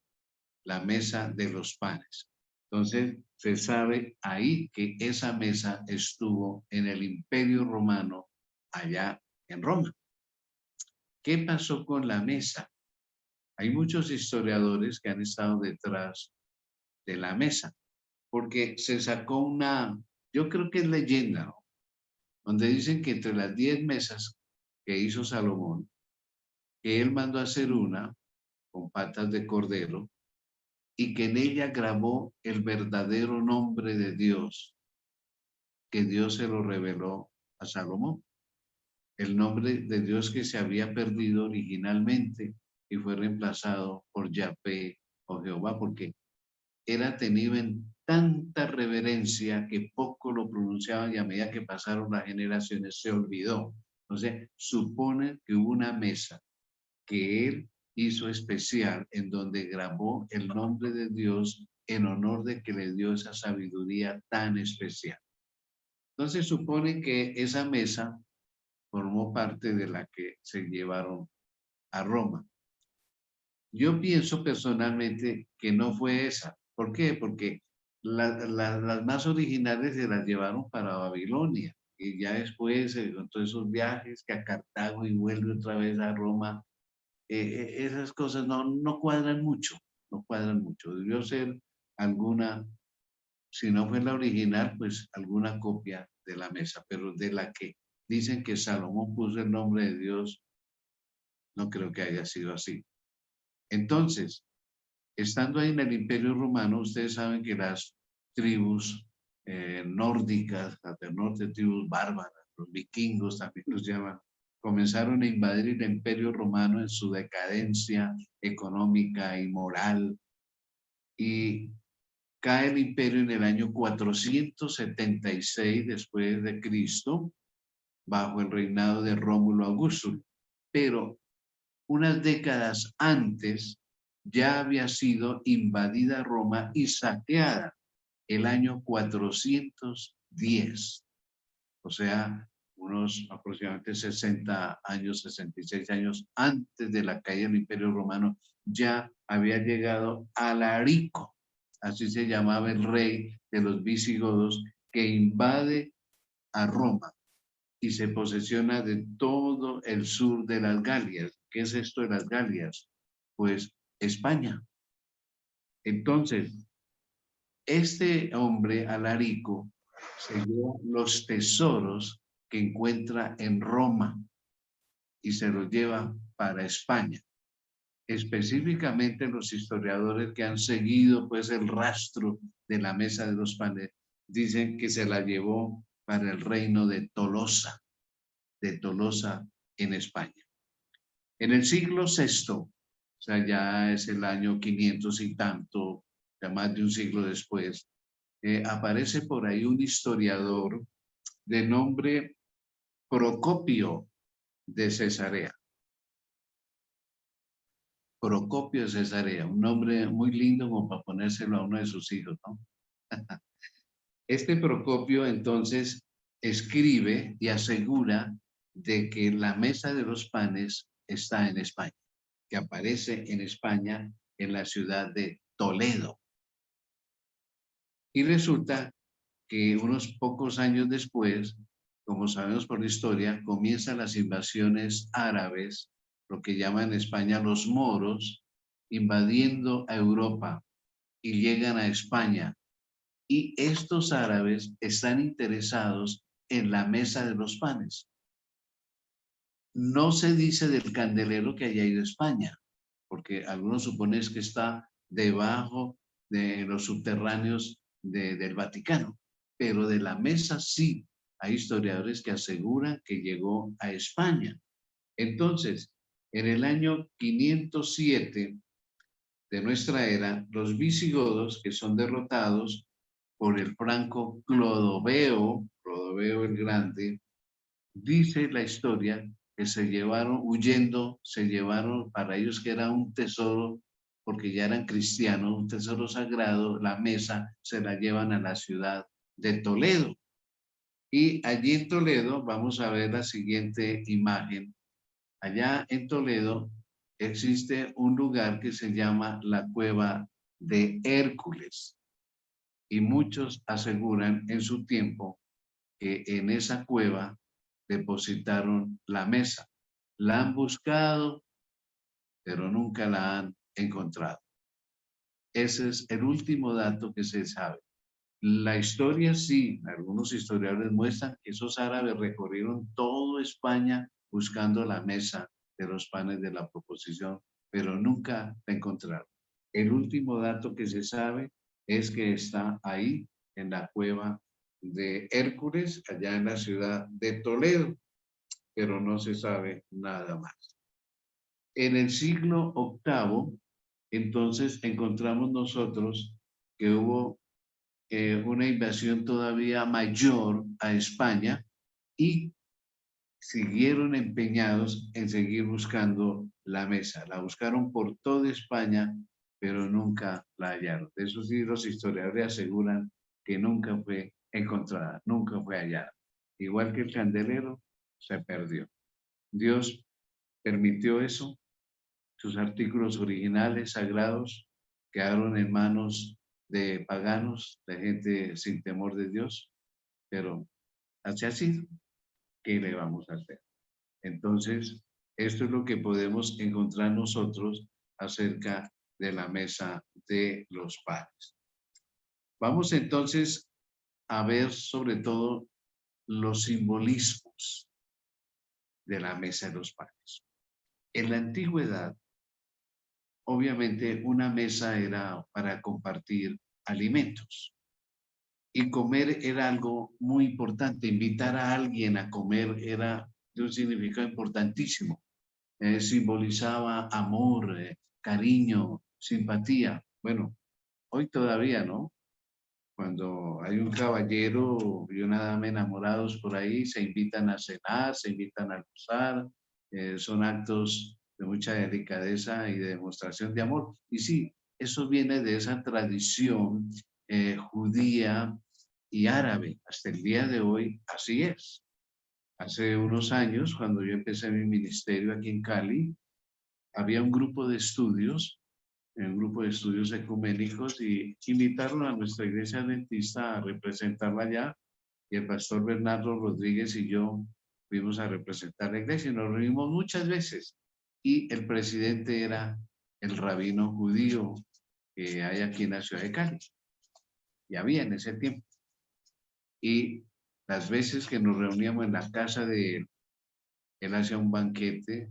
[SPEAKER 1] la mesa de los panes. Entonces, se sabe ahí que esa mesa estuvo en el Imperio Romano allá en Roma. ¿Qué pasó con la mesa? Hay muchos historiadores que han estado detrás de la mesa, porque se sacó yo creo que es leyenda, ¿no? Donde dicen que entre las 10 mesas que hizo Salomón, que él mandó a hacer una con patas de cordero y que en ella grabó el verdadero nombre de Dios, que Dios se lo reveló a Salomón. El nombre de Dios que se había perdido originalmente y fue reemplazado por Yahvé o Jehová, porque era tenido en tanta reverencia que poco lo pronunciaban y a medida que pasaron las generaciones se olvidó. Entonces, supone que hubo una mesa que él hizo especial en donde grabó el nombre de Dios en honor de que le dio esa sabiduría tan especial. Entonces, supone que esa mesa formó parte de la que se llevaron a Roma. Yo pienso personalmente que no fue esa. ¿Por qué? Porque las más originales se las llevaron para Babilonia y ya después, con todos esos viajes que a Cartago y vuelve otra vez a Roma, esas cosas no cuadran mucho, no cuadran mucho. Debió ser alguna, si no fue la original, pues alguna copia de la mesa, pero de la que dicen que Salomón puso el nombre de Dios, no creo que haya sido así. Entonces, estando ahí en el Imperio Romano, ustedes saben que las tribus nórdicas, las del norte, tribus bárbaras, los vikingos también los llaman, comenzaron a invadir el Imperio Romano en su decadencia económica y moral. Y cae el imperio en el año 476 después de Cristo, bajo el reinado de Rómulo Augusto. Pero unas décadas antes ya había sido invadida Roma y saqueada el año 410. O sea, unos aproximadamente 60 años, 66 años antes de la caída del Imperio Romano, ya había llegado Alarico, así se llamaba el rey de los visigodos, que invade a Roma y se posesiona de todo el sur de las Galias. ¿Qué es esto de las Galias? Pues España. Entonces, este hombre, Alarico, se lleva los tesoros que encuentra en Roma y se los lleva para España. Específicamente los historiadores que han seguido pues el rastro de la mesa de los panes dicen que se la llevó para el reino de Tolosa en España. En el siglo VI, o sea, ya es el año 500 y tanto, ya más de un siglo después, aparece por ahí un historiador de nombre Procopio de Cesarea. Procopio de Cesarea, un nombre muy lindo como para ponérselo a uno de sus hijos, ¿no? Este Procopio entonces escribe y asegura de que la mesa de los panes está en España, que aparece en España en la ciudad de Toledo. Y resulta que unos pocos años después, como sabemos por la historia, comienzan las invasiones árabes, lo que llaman en España los moros, invadiendo a Europa y llegan a España. Y estos árabes están interesados en la mesa de los panes. No se dice del candelero que haya ido a España, porque algunos suponen que está debajo de los subterráneos del Vaticano, pero de la mesa sí. Hay historiadores que aseguran que llegó a España. Entonces, en el año 507 de nuestra era, los visigodos, que son derrotados por el franco Clodoveo el Grande, dice la historia que se llevaron, huyendo, se llevaron para ellos que era un tesoro, porque ya eran cristianos, un tesoro sagrado, la mesa se la llevan a la ciudad de Toledo. Y allí en Toledo vamos a ver la siguiente imagen. Allá en Toledo existe un lugar que se llama la Cueva de Hércules. Y muchos aseguran en su tiempo que en esa cueva depositaron la mesa. La han buscado, pero nunca la han encontrado. Ese es el último dato que se sabe. La historia sí, algunos historiadores muestran que esos árabes recorrieron toda España buscando la mesa de los panes de la proposición, pero nunca la encontraron. El último dato que se sabe es que está ahí en la cueva de Hércules, allá en la ciudad de Toledo, pero no se sabe nada más. En el siglo VIII, entonces encontramos nosotros que hubo una invasión todavía mayor a España y siguieron empeñados en seguir buscando la mesa. La buscaron por toda España, pero nunca la hallaron. De eso sí, los historiadores aseguran que nunca fue encontrada, nunca fue hallada. Igual que el candelero, se perdió. Dios permitió eso. Sus artículos originales, sagrados, quedaron en manos de paganos, de gente sin temor de Dios, pero así ha sido. ¿Qué le vamos a hacer? Entonces, esto es lo que podemos encontrar nosotros acerca de la mesa de los panes. Vamos entonces a ver sobre todo los simbolismos de la mesa de los panes. En la antigüedad, obviamente una mesa era para compartir alimentos y comer era algo muy importante. Invitar a alguien a comer era de un significado importantísimo. Simbolizaba amor, cariño, simpatía. Bueno, hoy todavía, ¿no? Cuando hay un caballero y una dama enamorados por ahí, se invitan a cenar, se invitan a almorzar, son actos de mucha delicadeza y de demostración de amor. Y sí, eso viene de esa tradición judía y árabe. Hasta el día de hoy así es. Hace unos años, cuando yo empecé mi ministerio aquí en Cali, había un grupo de estudios, ecuménicos, y invitaron a nuestra iglesia adventista a representarla allá. Y el pastor Bernardo Rodríguez y yo fuimos a representar la iglesia y nos reunimos muchas veces. Y el presidente era el rabino judío que hay aquí en la ciudad de Cali. Y había en ese tiempo. Y las veces que nos reuníamos en la casa de él hacía un banquete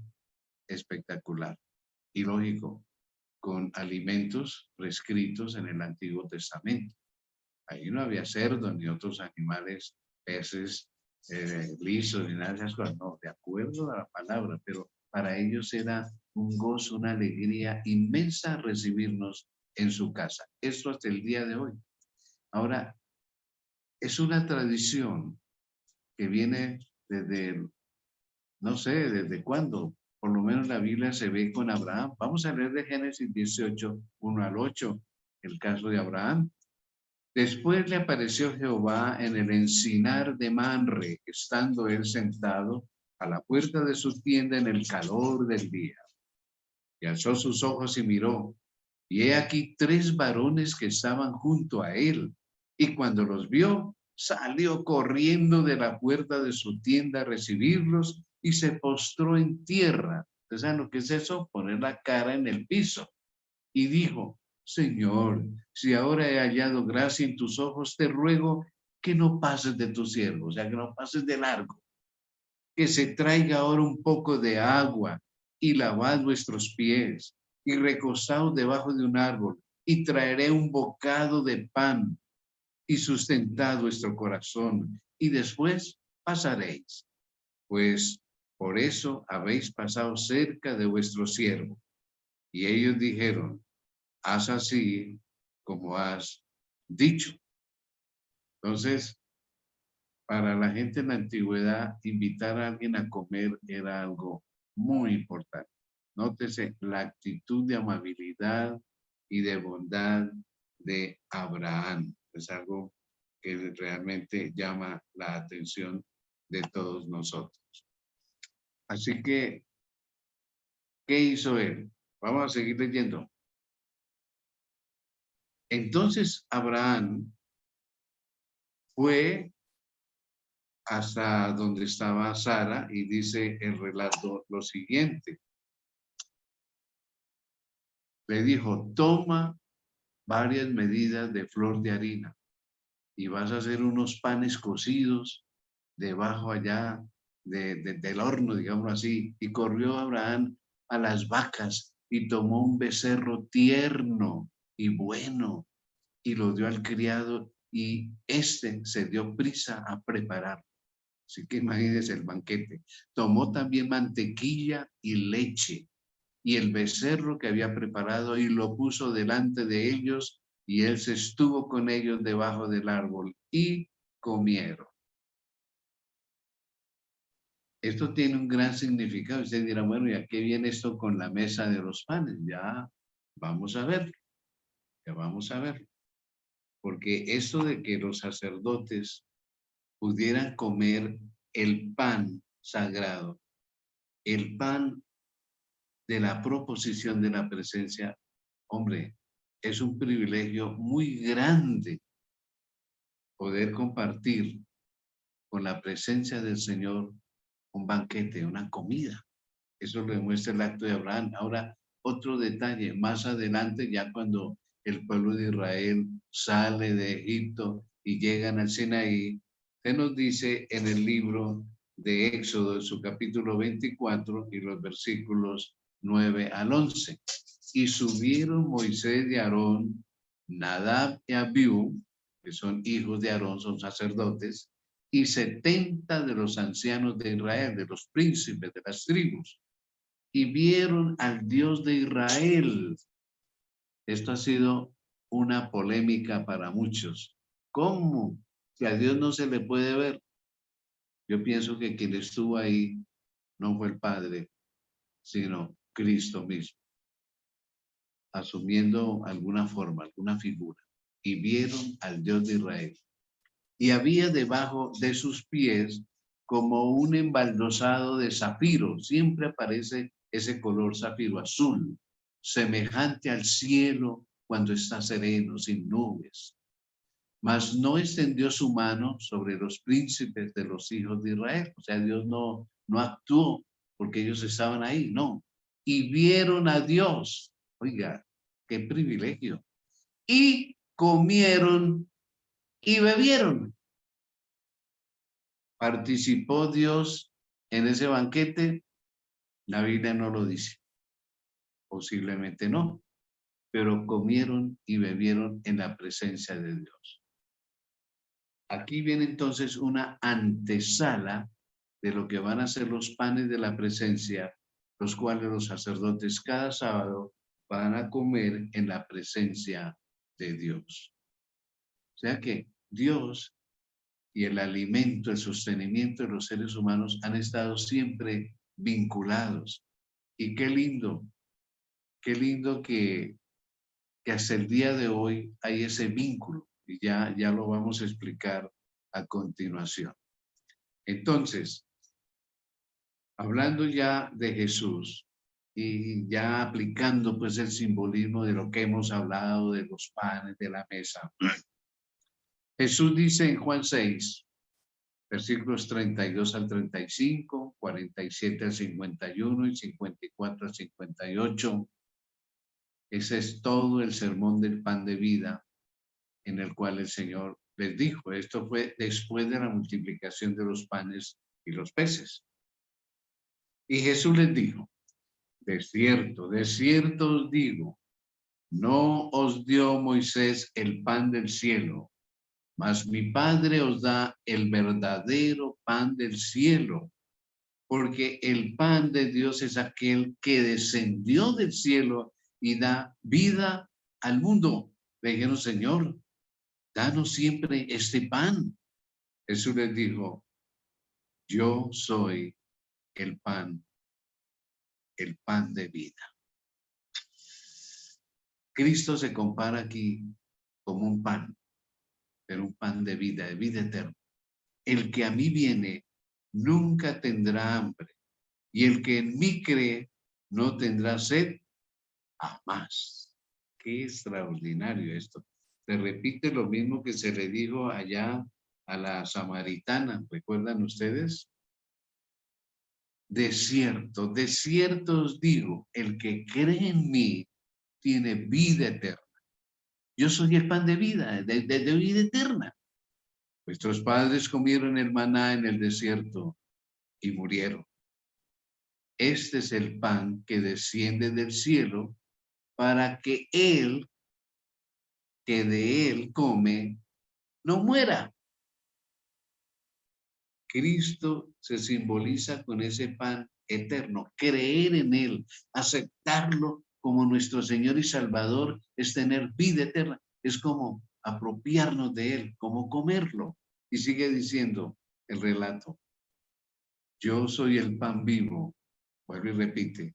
[SPEAKER 1] espectacular y lógico, con alimentos prescritos en el Antiguo Testamento. Ahí no había cerdo ni otros animales, peces, lisos, ni nada de esas cosas. No, de acuerdo a la palabra, pero para ellos era un gozo, una alegría inmensa recibirnos en su casa. Esto hasta el día de hoy. Ahora, es una tradición que viene desde, no sé, desde cuándo. Por lo menos la Biblia se ve con Abraham. Vamos a leer de Génesis 18, 1 al 8, el caso de Abraham. Después le apareció Jehová en el encinar de Manre, estando él sentado a la puerta de su tienda en el calor del día. Y alzó sus ojos y miró, y he aquí 3 varones que estaban junto a él. Y cuando los vio, salió corriendo de la puerta de su tienda a recibirlos y se postró en tierra. ¿Ustedes saben lo que es eso? Poner la cara en el piso. Y dijo, Señor, si ahora he hallado gracia en tus ojos, te ruego que no pases de tu siervo, o sea, que no pases de largo, que se traiga ahora un poco de agua y lavad vuestros pies y recostaos debajo de un árbol y traeré un bocado de pan y sustentad vuestro corazón y después pasaréis, pues por eso habéis pasado cerca de vuestro siervo. Y ellos dijeron, haz así como has dicho. Entonces, para la gente en la antigüedad, invitar a alguien a comer era algo muy importante. Nótese la actitud de amabilidad y de bondad de Abraham. Es algo que realmente llama la atención de todos nosotros. Así que, ¿qué hizo él? Vamos a seguir leyendo. Entonces Abraham fue hasta donde estaba Sara y dice el relato lo siguiente. Le dijo, toma varias medidas de flor de harina y vas a hacer unos panes cocidos debajo allá del horno, digámoslo así. Y corrió Abraham a las vacas y tomó un becerro tierno y bueno y lo dio al criado y éste se dio prisa a preparar. Así que imagínense el banquete. Tomó también mantequilla y leche y el becerro que había preparado y lo puso delante de ellos y él se estuvo con ellos debajo del árbol y comieron. Esto tiene un gran significado. Usted dirá, bueno, ¿y a qué viene esto con la mesa de los panes? Ya vamos a ver, ya vamos a ver. Porque esto de que los sacerdotes pudieran comer el pan sagrado, el pan de la proposición de la presencia, hombre, es un privilegio muy grande poder compartir con la presencia del Señor un banquete, una comida. Eso lo demuestra el acto de Abraham. Ahora, otro detalle, más adelante, ya cuando el pueblo de Israel sale de Egipto y llegan al Sinaí, se nos dice en el libro de Éxodo, en su capítulo 24 y los versículos 9 al 11. Y subieron Moisés y Aarón, Nadab y Abiú, que son hijos de Aarón, son sacerdotes, y 70 de los ancianos de Israel, de los príncipes de las tribus, y vieron al Dios de Israel. Esto ha sido una polémica para muchos. ¿Cómo? Que a Dios no se le puede ver. Yo pienso que quien estuvo ahí no fue el Padre, sino Cristo mismo, asumiendo alguna forma, alguna figura. Y vieron al Dios de Israel. Y había debajo de sus pies como un embaldosado de zafiro. Siempre aparece ese color zafiro azul, semejante al cielo cuando está sereno, sin nubes. Mas no extendió su mano sobre los príncipes de los hijos de Israel. O sea, Dios no actuó porque ellos estaban ahí, no. Y vieron a Dios. Oiga, qué privilegio. Y comieron y bebieron. ¿Participó Dios en ese banquete? La Biblia no lo dice. Posiblemente no. Pero comieron y bebieron en la presencia de Dios. Aquí viene entonces una antesala de lo que van a ser los panes de la presencia, los cuales los sacerdotes cada sábado van a comer en la presencia de Dios. O sea que Dios y el alimento, el sostenimiento de los seres humanos han estado siempre vinculados. Y qué lindo que hasta el día de hoy hay ese vínculo. Y ya lo vamos a explicar a continuación. Entonces, hablando ya de Jesús y ya aplicando pues el simbolismo de lo que hemos hablado, de los panes, de la mesa. Jesús dice en Juan 6, versículos 32 al 35, 47 al 51 y 54 al 58. Ese es todo el sermón del pan de vida en el cual el Señor les dijo. Esto fue después de la multiplicación de los panes y los peces. Y Jesús les dijo, de cierto os digo, no os dio Moisés el pan del cielo, mas mi Padre os da el verdadero pan del cielo, porque el pan de Dios es aquel que descendió del cielo y da vida al mundo. Le dijeron, Señor, danos siempre este pan. Jesús les dijo, yo soy el pan de vida. Cristo se compara aquí como un pan, pero un pan de vida eterna. El que a mí viene nunca tendrá hambre, y el que en mí cree no tendrá sed jamás. Qué extraordinario esto. Se repite lo mismo que se le dijo allá a la samaritana, ¿recuerdan ustedes? De cierto os digo, el que cree en mí tiene vida eterna. Yo soy el pan de vida, de vida eterna. Vuestros padres comieron el maná en el desierto y murieron. Este es el pan que desciende del cielo para que el que de él come no muera. Cristo se simboliza con ese pan eterno. Creer en él, aceptarlo como nuestro Señor y Salvador es tener vida eterna. Es como apropiarnos de él, como comerlo. Y sigue diciendo el relato. Yo soy el pan vivo, vuelve y repite,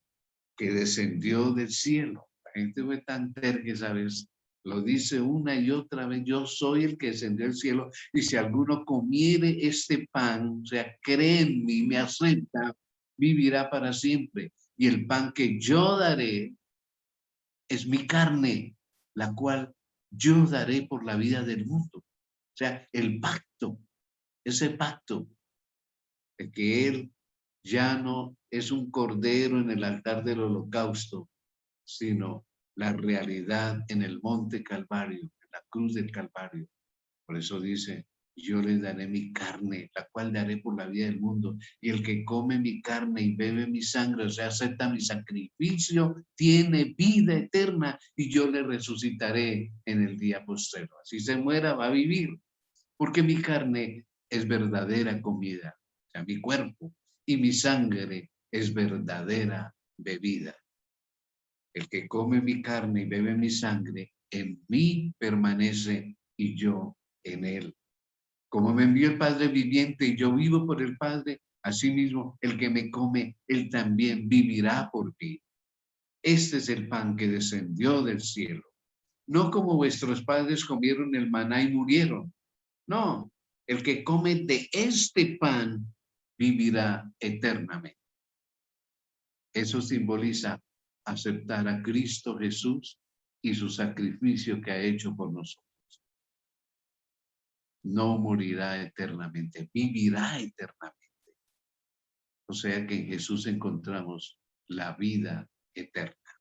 [SPEAKER 1] que descendió del cielo. La gente fue tan terca, ¿sabes? Lo dice una y otra vez, yo soy el que descendió del cielo, y si alguno comiere este pan, o sea, cree en mí, me acepta, vivirá para siempre. Y el pan que yo daré es mi carne, la cual yo daré por la vida del mundo. O sea, el pacto, ese pacto de que él ya no es un cordero en el altar del holocausto, sino la realidad en el monte Calvario, en la cruz del Calvario. Por eso dice, yo les daré mi carne, la cual daré por la vida del mundo. Y el que come mi carne y bebe mi sangre, o sea, acepta mi sacrificio, tiene vida eterna y yo le resucitaré en el día postrero. Así se muera, va a vivir, porque mi carne es verdadera comida, o sea, mi cuerpo, y mi sangre es verdadera bebida. El que come mi carne y bebe mi sangre, en mí permanece y yo en él. Como me envió el Padre viviente y yo vivo por el Padre, asimismo el que me come, él también vivirá por mí. Este es el pan que descendió del cielo. No como vuestros padres comieron el maná y murieron. No, el que come de este pan vivirá eternamente. Eso simboliza aceptar a Cristo Jesús y su sacrificio que ha hecho por nosotros. No morirá eternamente, vivirá eternamente. O sea que en Jesús encontramos la vida eterna.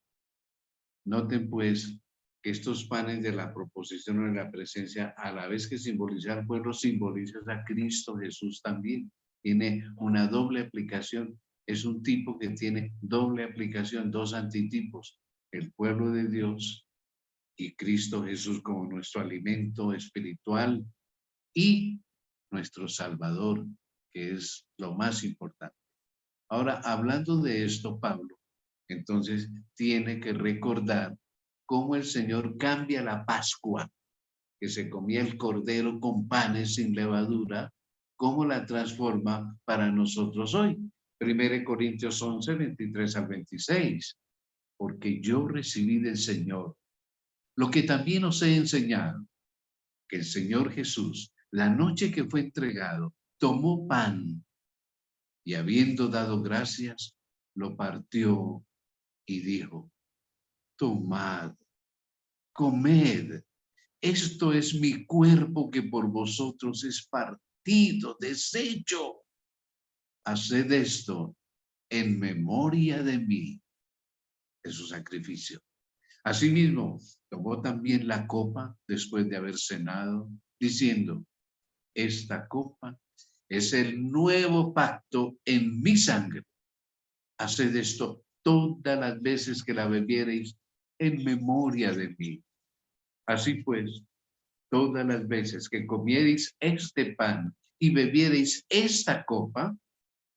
[SPEAKER 1] Noten pues que estos panes de la proposición o de la presencia, a la vez que simbolizan al pueblo, simbolizan a Cristo Jesús también. Tiene una doble aplicación. Es un tipo que tiene doble aplicación, dos antitipos. El pueblo de Dios y Cristo Jesús como nuestro alimento espiritual y nuestro Salvador, que es lo más importante. Ahora, hablando de esto, Pablo, entonces tiene que recordar cómo el Señor cambia la Pascua, que se comía el cordero con panes sin levadura, cómo la transforma para nosotros hoy. 1 Corintios 11, 23 al 26. Porque yo recibí del Señor lo que también os he enseñado, que el Señor Jesús, la noche que fue entregado, tomó pan y habiendo dado gracias, lo partió y dijo: tomad, comed, esto es mi cuerpo que por vosotros es partido, deshecho. Haced esto en memoria de mí, de su sacrificio. Asimismo, tomó también la copa después de haber cenado, diciendo: esta copa es el nuevo pacto en mi sangre. Haced esto todas las veces que la bebiereis en memoria de mí. Así pues, todas las veces que comiereis este pan y bebiereis esta copa,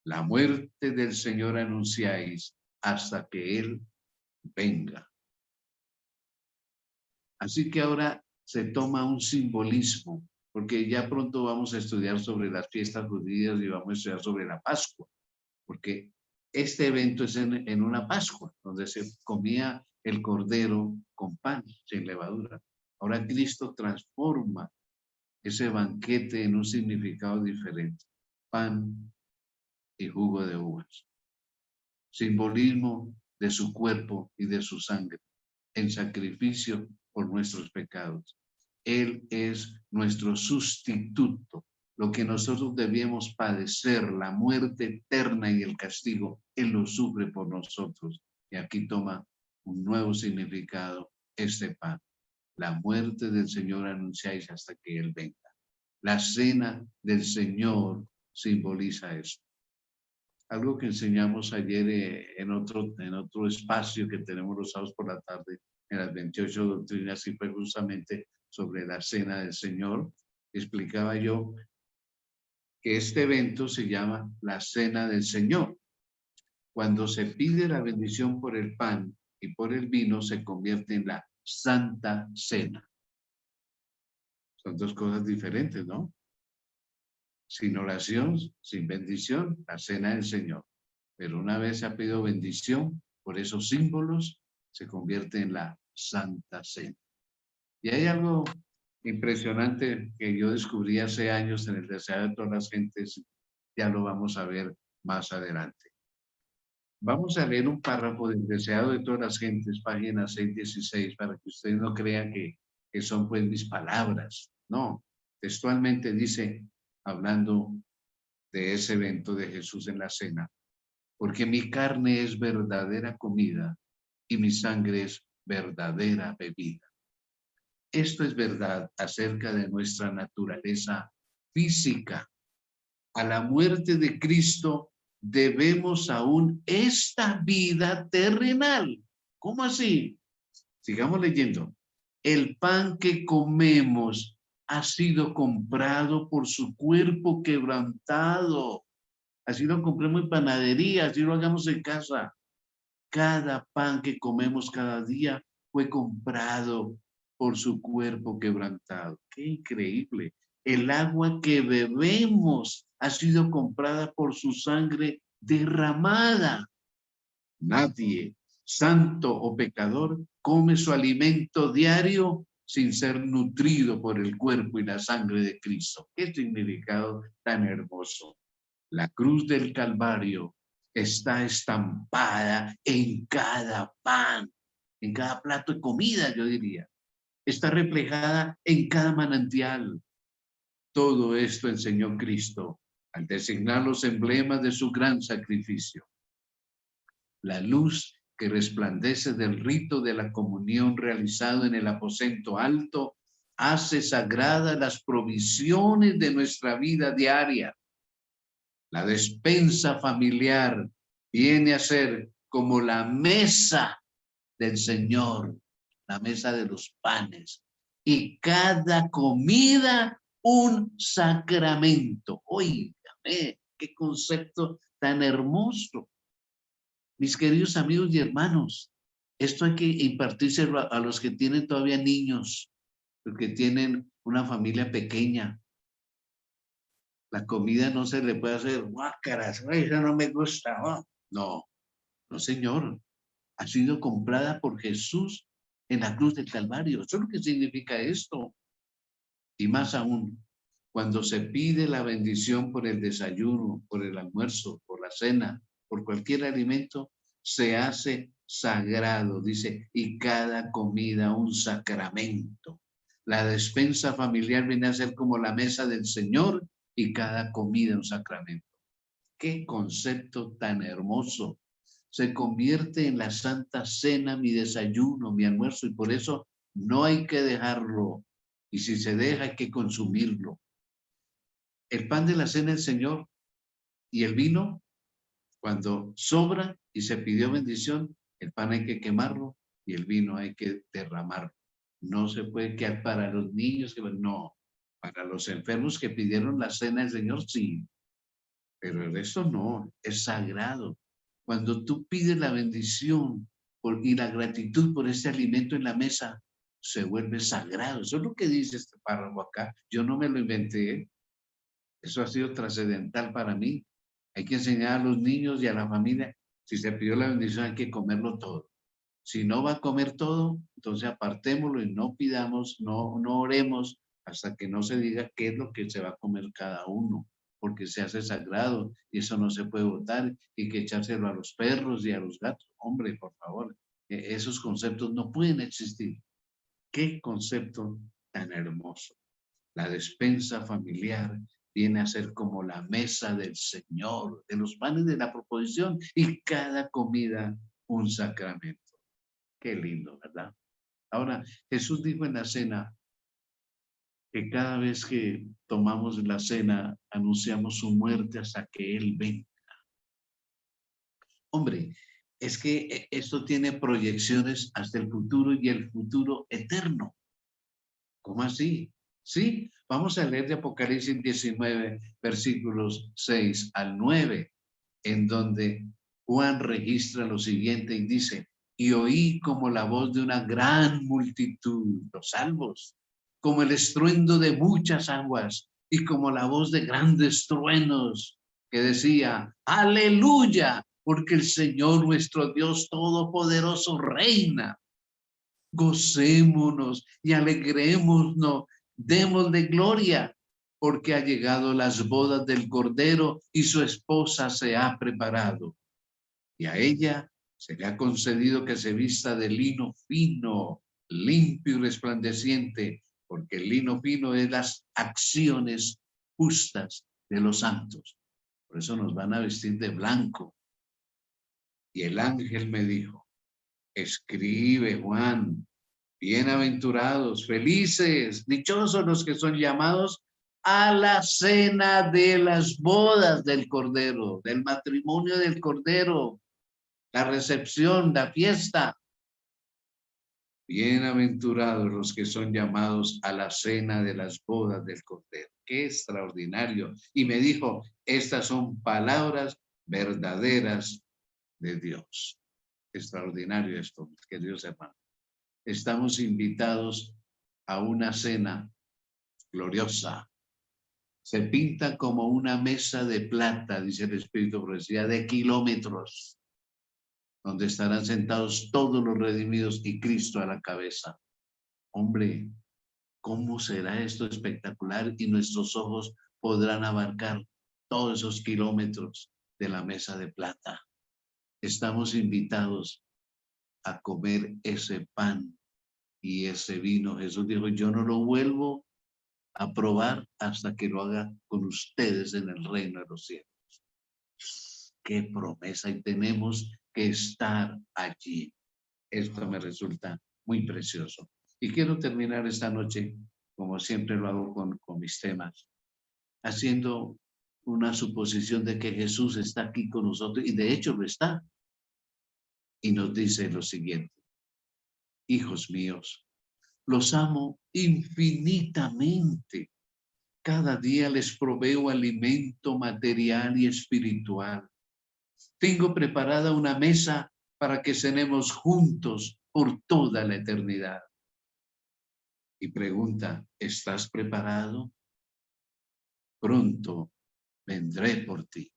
[SPEAKER 1] la muerte del Señor anunciáis hasta que Él venga. Así que ahora se toma un simbolismo, porque ya pronto vamos a estudiar sobre las fiestas judías y vamos a estudiar sobre la Pascua, porque este evento es en una Pascua, donde se comía el cordero con pan, sin levadura. Ahora Cristo transforma ese banquete en un significado diferente: pan y jugo de uvas. Simbolismo de su cuerpo y de su sangre, en sacrificio por nuestros pecados. Él es nuestro sustituto. Lo que nosotros debíamos padecer, la muerte eterna y el castigo, Él lo sufre por nosotros. Y aquí toma un nuevo significado este pan. La muerte del Señor anunciáis hasta que Él venga. La cena del Señor simboliza eso. Algo que enseñamos ayer en otro espacio que tenemos los sábados por la tarde, en las 28 doctrinas, y fue justamente sobre la cena del Señor. Explicaba yo que este evento se llama la cena del Señor. Cuando se pide la bendición por el pan y por el vino, se convierte en la Santa Cena. Son dos cosas diferentes, ¿no? Sin oración, sin bendición, la cena del Señor. Pero una vez se ha pedido bendición por esos símbolos, se convierte en la Santa Cena. Y hay algo impresionante que yo descubrí hace años en el Deseado de todas las gentes, ya lo vamos a ver más adelante. Vamos a leer un párrafo del Deseado de todas las gentes, página 616, para que ustedes no crean que son pues mis palabras. No, textualmente dice, hablando de ese evento de Jesús en la cena: porque mi carne es verdadera comida y mi sangre es verdadera bebida. Esto es verdad acerca de nuestra naturaleza física. A la muerte de Cristo debemos aún esta vida terrenal. ¿Cómo así? Sigamos leyendo. El pan que comemos ha sido comprado por su cuerpo quebrantado. Así lo compremos en panadería, así lo hagamos en casa. Cada pan que comemos cada día fue comprado por su cuerpo quebrantado. ¡Qué increíble! El agua que bebemos ha sido comprada por su sangre derramada. Nadie, santo o pecador, come su alimento diario sin ser nutrido por el cuerpo y la sangre de Cristo. ¡Qué significado tan hermoso! La cruz del Calvario está estampada en cada pan, en cada plato de comida, yo diría. Está reflejada en cada manantial. Todo esto enseñó Cristo al designar los emblemas de su gran sacrificio. La luz que resplandece del rito de la comunión realizado en el aposento alto hace sagradas las provisiones de nuestra vida diaria. La despensa familiar viene a ser como la mesa del Señor, la mesa de los panes, y cada comida un sacramento. Óigame, qué concepto tan hermoso. Mis queridos amigos y hermanos, esto hay que impartírselo a los que tienen todavía niños, los que tienen una familia pequeña. La comida no se le puede hacer guácaras, eso no me gusta. Oh. No, no señor. Ha sido comprada por Jesús en la cruz del Calvario. Eso es lo que significa esto. Y más aún, cuando se pide la bendición por el desayuno, por el almuerzo, por la cena, por cualquier alimento, se hace sagrado, dice, y cada comida un sacramento. La despensa familiar viene a ser como la mesa del Señor y cada comida un sacramento. ¡Qué concepto tan hermoso! Se convierte en la Santa Cena mi desayuno, mi almuerzo, y por eso no hay que dejarlo. Y si se deja, hay que consumirlo. El pan de la cena del Señor y el vino, cuando sobra y se pidió bendición, el pan hay que quemarlo y el vino hay que derramarlo. No se puede quedar para los niños, no. Para los enfermos que pidieron la cena del Señor, sí. Pero el resto no, es sagrado. Cuando tú pides la bendición y la gratitud por ese alimento en la mesa, se vuelve sagrado. Eso es lo que dice este párrafo acá. Yo no me lo inventé. Eso ha sido trascendental para mí. Hay que enseñar a los niños y a la familia. Si se pidió la bendición, hay que comerlo todo. Si no va a comer todo, entonces apartémoslo y no pidamos, no oremos hasta que no se diga qué es lo que se va a comer cada uno, porque se hace sagrado y eso no se puede botar y que echárselo a los perros y a los gatos. Hombre, por favor, esos conceptos no pueden existir. Qué concepto tan hermoso. La despensa familiar viene a ser como la mesa del Señor, de los panes de la proposición y cada comida un sacramento. Qué lindo, ¿verdad? Ahora, Jesús dijo en la cena que cada vez que tomamos la cena, anunciamos su muerte hasta que Él venga. Hombre, es que esto tiene proyecciones hasta el futuro y el futuro eterno. ¿Cómo así? Sí, vamos a leer de Apocalipsis 19, versículos 6 al 9, en donde Juan registra lo siguiente y dice: y oí como la voz de una gran multitud, los salvos, como el estruendo de muchas aguas y como la voz de grandes truenos, que decía: aleluya, porque el Señor nuestro Dios Todopoderoso reina. Gocémonos y alegrémonos, démosle gloria, porque ha llegado las bodas del Cordero y su esposa se ha preparado. Y a ella se le ha concedido que se vista de lino fino, limpio y resplandeciente, porque el lino fino es las acciones justas de los santos. Por eso nos van a vestir de blanco. Y el ángel me dijo: escribe, Juan, bienaventurados, felices, dichosos los que son llamados a la cena de las bodas del Cordero, del matrimonio del Cordero, la recepción, la fiesta. Bienaventurados los que son llamados a la cena de las bodas del Cordero. Qué extraordinario. Y me dijo: estas son palabras verdaderas de Dios. Extraordinario esto, mis queridos hermanos. Estamos invitados a una cena gloriosa. Se pinta como una mesa de plata, dice el Espíritu de Profecía, de kilómetros, donde estarán sentados todos los redimidos y Cristo a la cabeza. Hombre, ¿cómo será esto espectacular? Y nuestros ojos podrán abarcar todos esos kilómetros de la mesa de plata. Estamos invitados a comer ese pan y ese vino. Jesús dijo, yo no lo vuelvo a probar hasta que lo haga con ustedes en el reino de los cielos. Qué promesa, y tenemos que estar allí. Esto me resulta muy precioso. Y quiero terminar esta noche, como siempre lo hago con mis temas, haciendo una suposición de que Jesús está aquí con nosotros, y de hecho lo está. Y nos dice lo siguiente: hijos míos, los amo infinitamente. Cada día les proveo alimento material y espiritual. Tengo preparada una mesa para que cenemos juntos por toda la eternidad. Y pregunta, ¿estás preparado? Pronto vendré por ti.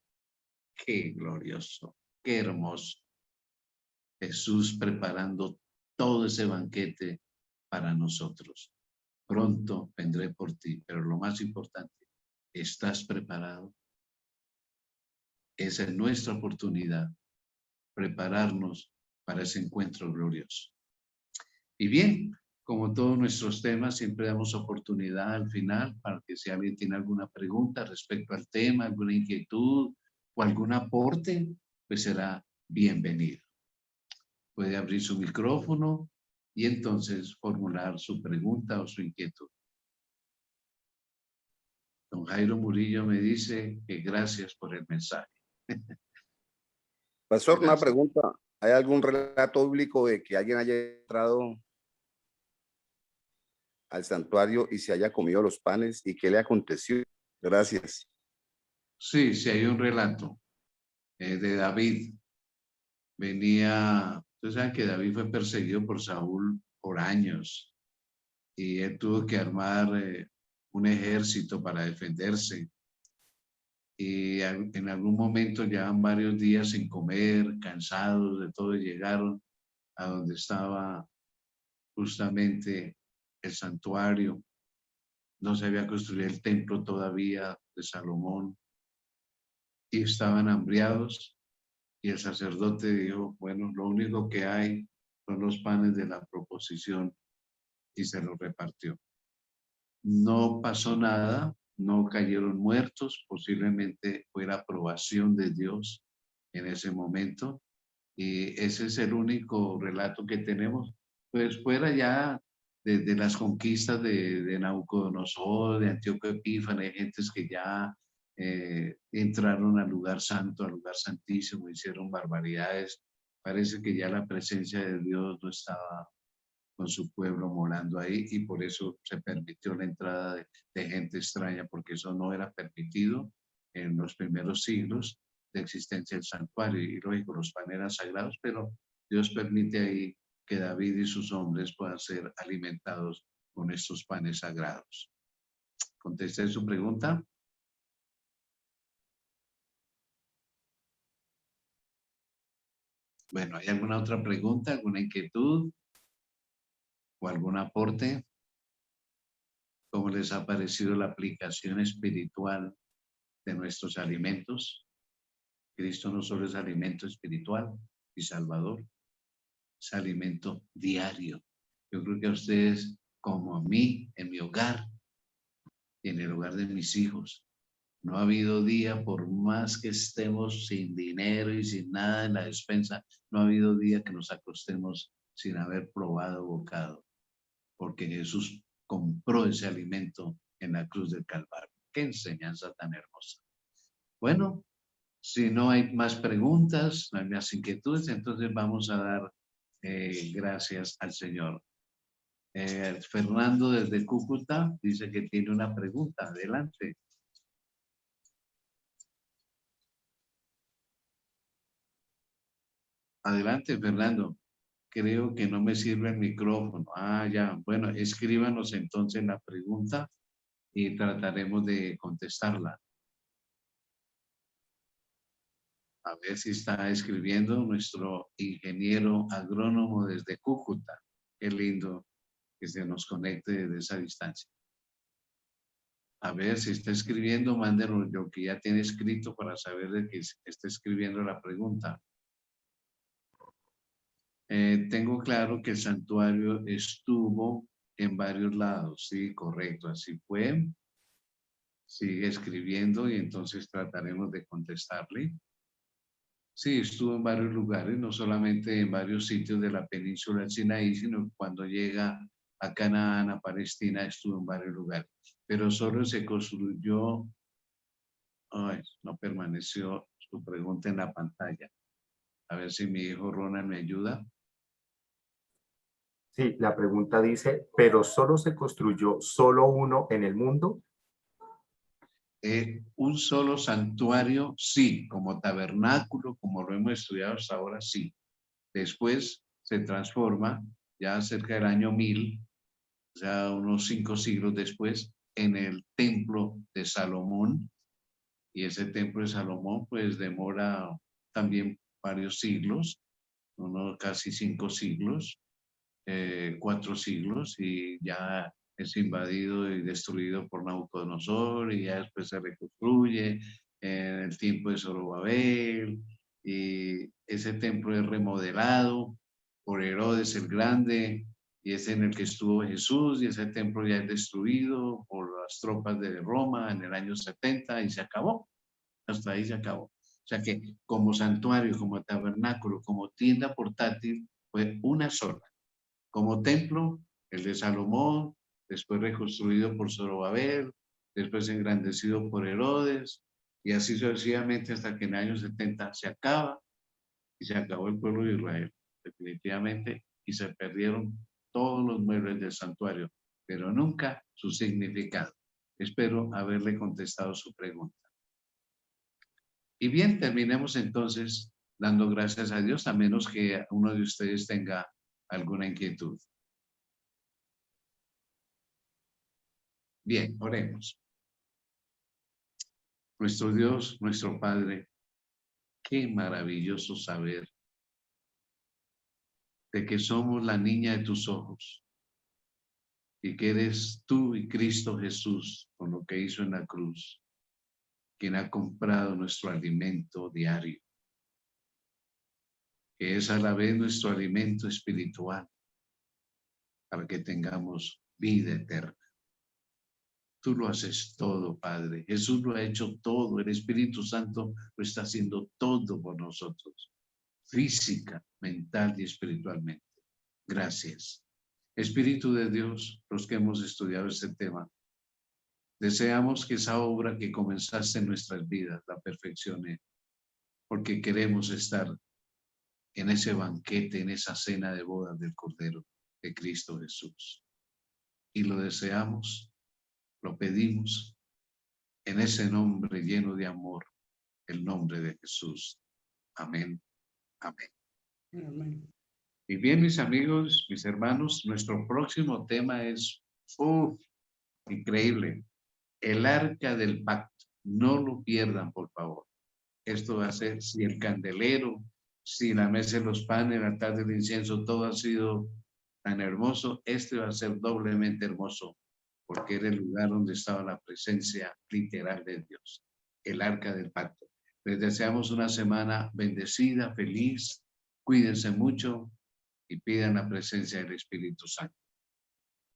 [SPEAKER 1] Qué glorioso, qué hermoso. Jesús preparando todo ese banquete para nosotros. Pronto vendré por ti, pero lo más importante, ¿estás preparado? Esa es nuestra oportunidad, prepararnos para ese encuentro glorioso. Y bien, como todos nuestros temas, siempre damos oportunidad al final para que si alguien tiene alguna pregunta respecto al tema, alguna inquietud o algún aporte, pues será bienvenido. Puede abrir su micrófono y entonces formular su pregunta o su inquietud. Don Jairo Murillo me dice que gracias por el mensaje.
[SPEAKER 3] Pastor, una
[SPEAKER 1] Gracias.
[SPEAKER 3] pregunta. ¿Hay algún relato bíblico de que alguien haya entrado al santuario y se haya comido los panes y qué le aconteció? Gracias.
[SPEAKER 1] Sí, sí hay un relato de David. Venía, ustedes saben que David fue perseguido por Saúl por años y él tuvo que armar un ejército para defenderse. Y en algún momento llevan varios días sin comer, cansados de todo, y llegaron a donde estaba justamente el santuario. No se había construido el templo todavía de Salomón y estaban hambriados. Y el sacerdote dijo, bueno, lo único que hay son los panes de la proposición, y se los repartió. No pasó nada, no cayeron muertos, posiblemente fue la aprobación de Dios en ese momento. Y ese es el único relato que tenemos. Pues fuera ya de las conquistas de Nabucodonosor, de Antíoco Epífanes, gentes que ya entraron al lugar santo, al lugar santísimo, hicieron barbaridades. Parece que ya la presencia de Dios no estaba con su pueblo morando ahí, y por eso se permitió la entrada de gente extraña, porque eso no era permitido en los primeros siglos de existencia del santuario. Y lógico, los panes eran sagrados, pero Dios permite ahí que David y sus hombres puedan ser alimentados con estos panes sagrados. ¿Contesté su pregunta? Bueno, ¿hay alguna otra pregunta, alguna inquietud o algún aporte? ¿Cómo les ha parecido la aplicación espiritual de nuestros alimentos? Cristo no solo es alimento espiritual y salvador, es alimento diario. Yo creo que a ustedes, como a mí, en mi hogar y en el hogar de mis hijos, no ha habido día, por más que estemos sin dinero y sin nada en la despensa, no ha habido día que nos acostemos sin haber probado bocado, porque Jesús compró ese alimento en la cruz del Calvario. Qué enseñanza tan hermosa. Bueno, si no hay más preguntas, no hay más inquietudes, entonces vamos a dar gracias al Señor. Fernando desde Cúcuta dice que tiene una pregunta. Adelante. Adelante, Fernando. Creo que no me sirve el micrófono. Ah, ya. Bueno, escríbanos entonces la pregunta y trataremos de contestarla. A ver si está escribiendo nuestro ingeniero agrónomo desde Cúcuta. Qué lindo que se nos conecte desde esa distancia. A ver, si está escribiendo, mándenlo yo que ya tiene escrito para saber de que está escribiendo la pregunta. Tengo claro que el santuario estuvo en varios lados. Sí, correcto, así fue. Sigue escribiendo y entonces trataremos de contestarle. Sí, estuvo en varios lugares, no solamente en varios sitios de la península del Sinaí, sino cuando llega a Canaán, a Palestina, estuvo en varios lugares. Pero solo se construyó, ay, no permaneció su pregunta en la pantalla. A ver si mi hijo Ronald me ayuda.
[SPEAKER 4] Sí, la pregunta dice, ¿pero solo se construyó solo uno en el mundo?
[SPEAKER 1] Un solo santuario, sí, como tabernáculo, como lo hemos estudiado hasta ahora, sí. Después se transforma, ya cerca del año 1000, o sea, unos 5 siglos después, en el templo de Salomón. Y ese templo de Salomón, pues, demora también varios siglos, unos casi 5 siglos, 4 siglos, y ya es invadido y destruido por Nabucodonosor, y ya después se reconstruye en el tiempo de Zorobabel, y ese templo es remodelado por Herodes el Grande, y es en el que estuvo Jesús, y ese templo ya es destruido por las tropas de Roma en el año 70 y se acabó. Hasta ahí se acabó. O sea que como santuario, como tabernáculo, como tienda portátil, fue una sola. Como templo, el de Salomón, después reconstruido por Zorobabel, después engrandecido por Herodes, y así sucesivamente hasta que en el año 70 se acaba y se acabó el pueblo de Israel, definitivamente, y se perdieron todos los muebles del santuario, pero nunca su significado. Espero haberle contestado su pregunta. Y bien, terminemos entonces dando gracias a Dios, a menos que uno de ustedes tenga alguna inquietud. Bien, oremos. Nuestro Dios, nuestro Padre, qué maravilloso saber de que somos la niña de tus ojos y que eres tú y Cristo Jesús con lo que hizo en la cruz, quien ha comprado nuestro alimento diario, que es a la vez nuestro alimento espiritual para que tengamos vida eterna. Tú lo haces todo, Padre. Jesús lo ha hecho todo. El Espíritu Santo lo está haciendo todo por nosotros, física, mental y espiritualmente. Gracias. Espíritu de Dios, los que hemos estudiado este tema, deseamos que esa obra que comenzaste en nuestras vidas la perfeccione, porque queremos estar en ese banquete, en esa cena de bodas del Cordero de Cristo Jesús. Y lo deseamos, lo pedimos en ese nombre lleno de amor, el nombre de Jesús. Amén. Amén.
[SPEAKER 5] Amén.
[SPEAKER 1] Y bien, mis amigos, mis hermanos, nuestro próximo tema es increíble. El arca del pacto. No lo pierdan, por favor. Esto va a ser, si el candelero, si la mesa de los panes, el altar del incienso, todo ha sido tan hermoso, este va a ser doblemente hermoso, porque era el lugar donde estaba la presencia literal de Dios, el arca del pacto. Les deseamos una semana bendecida, feliz, cuídense mucho y pidan la presencia del Espíritu Santo.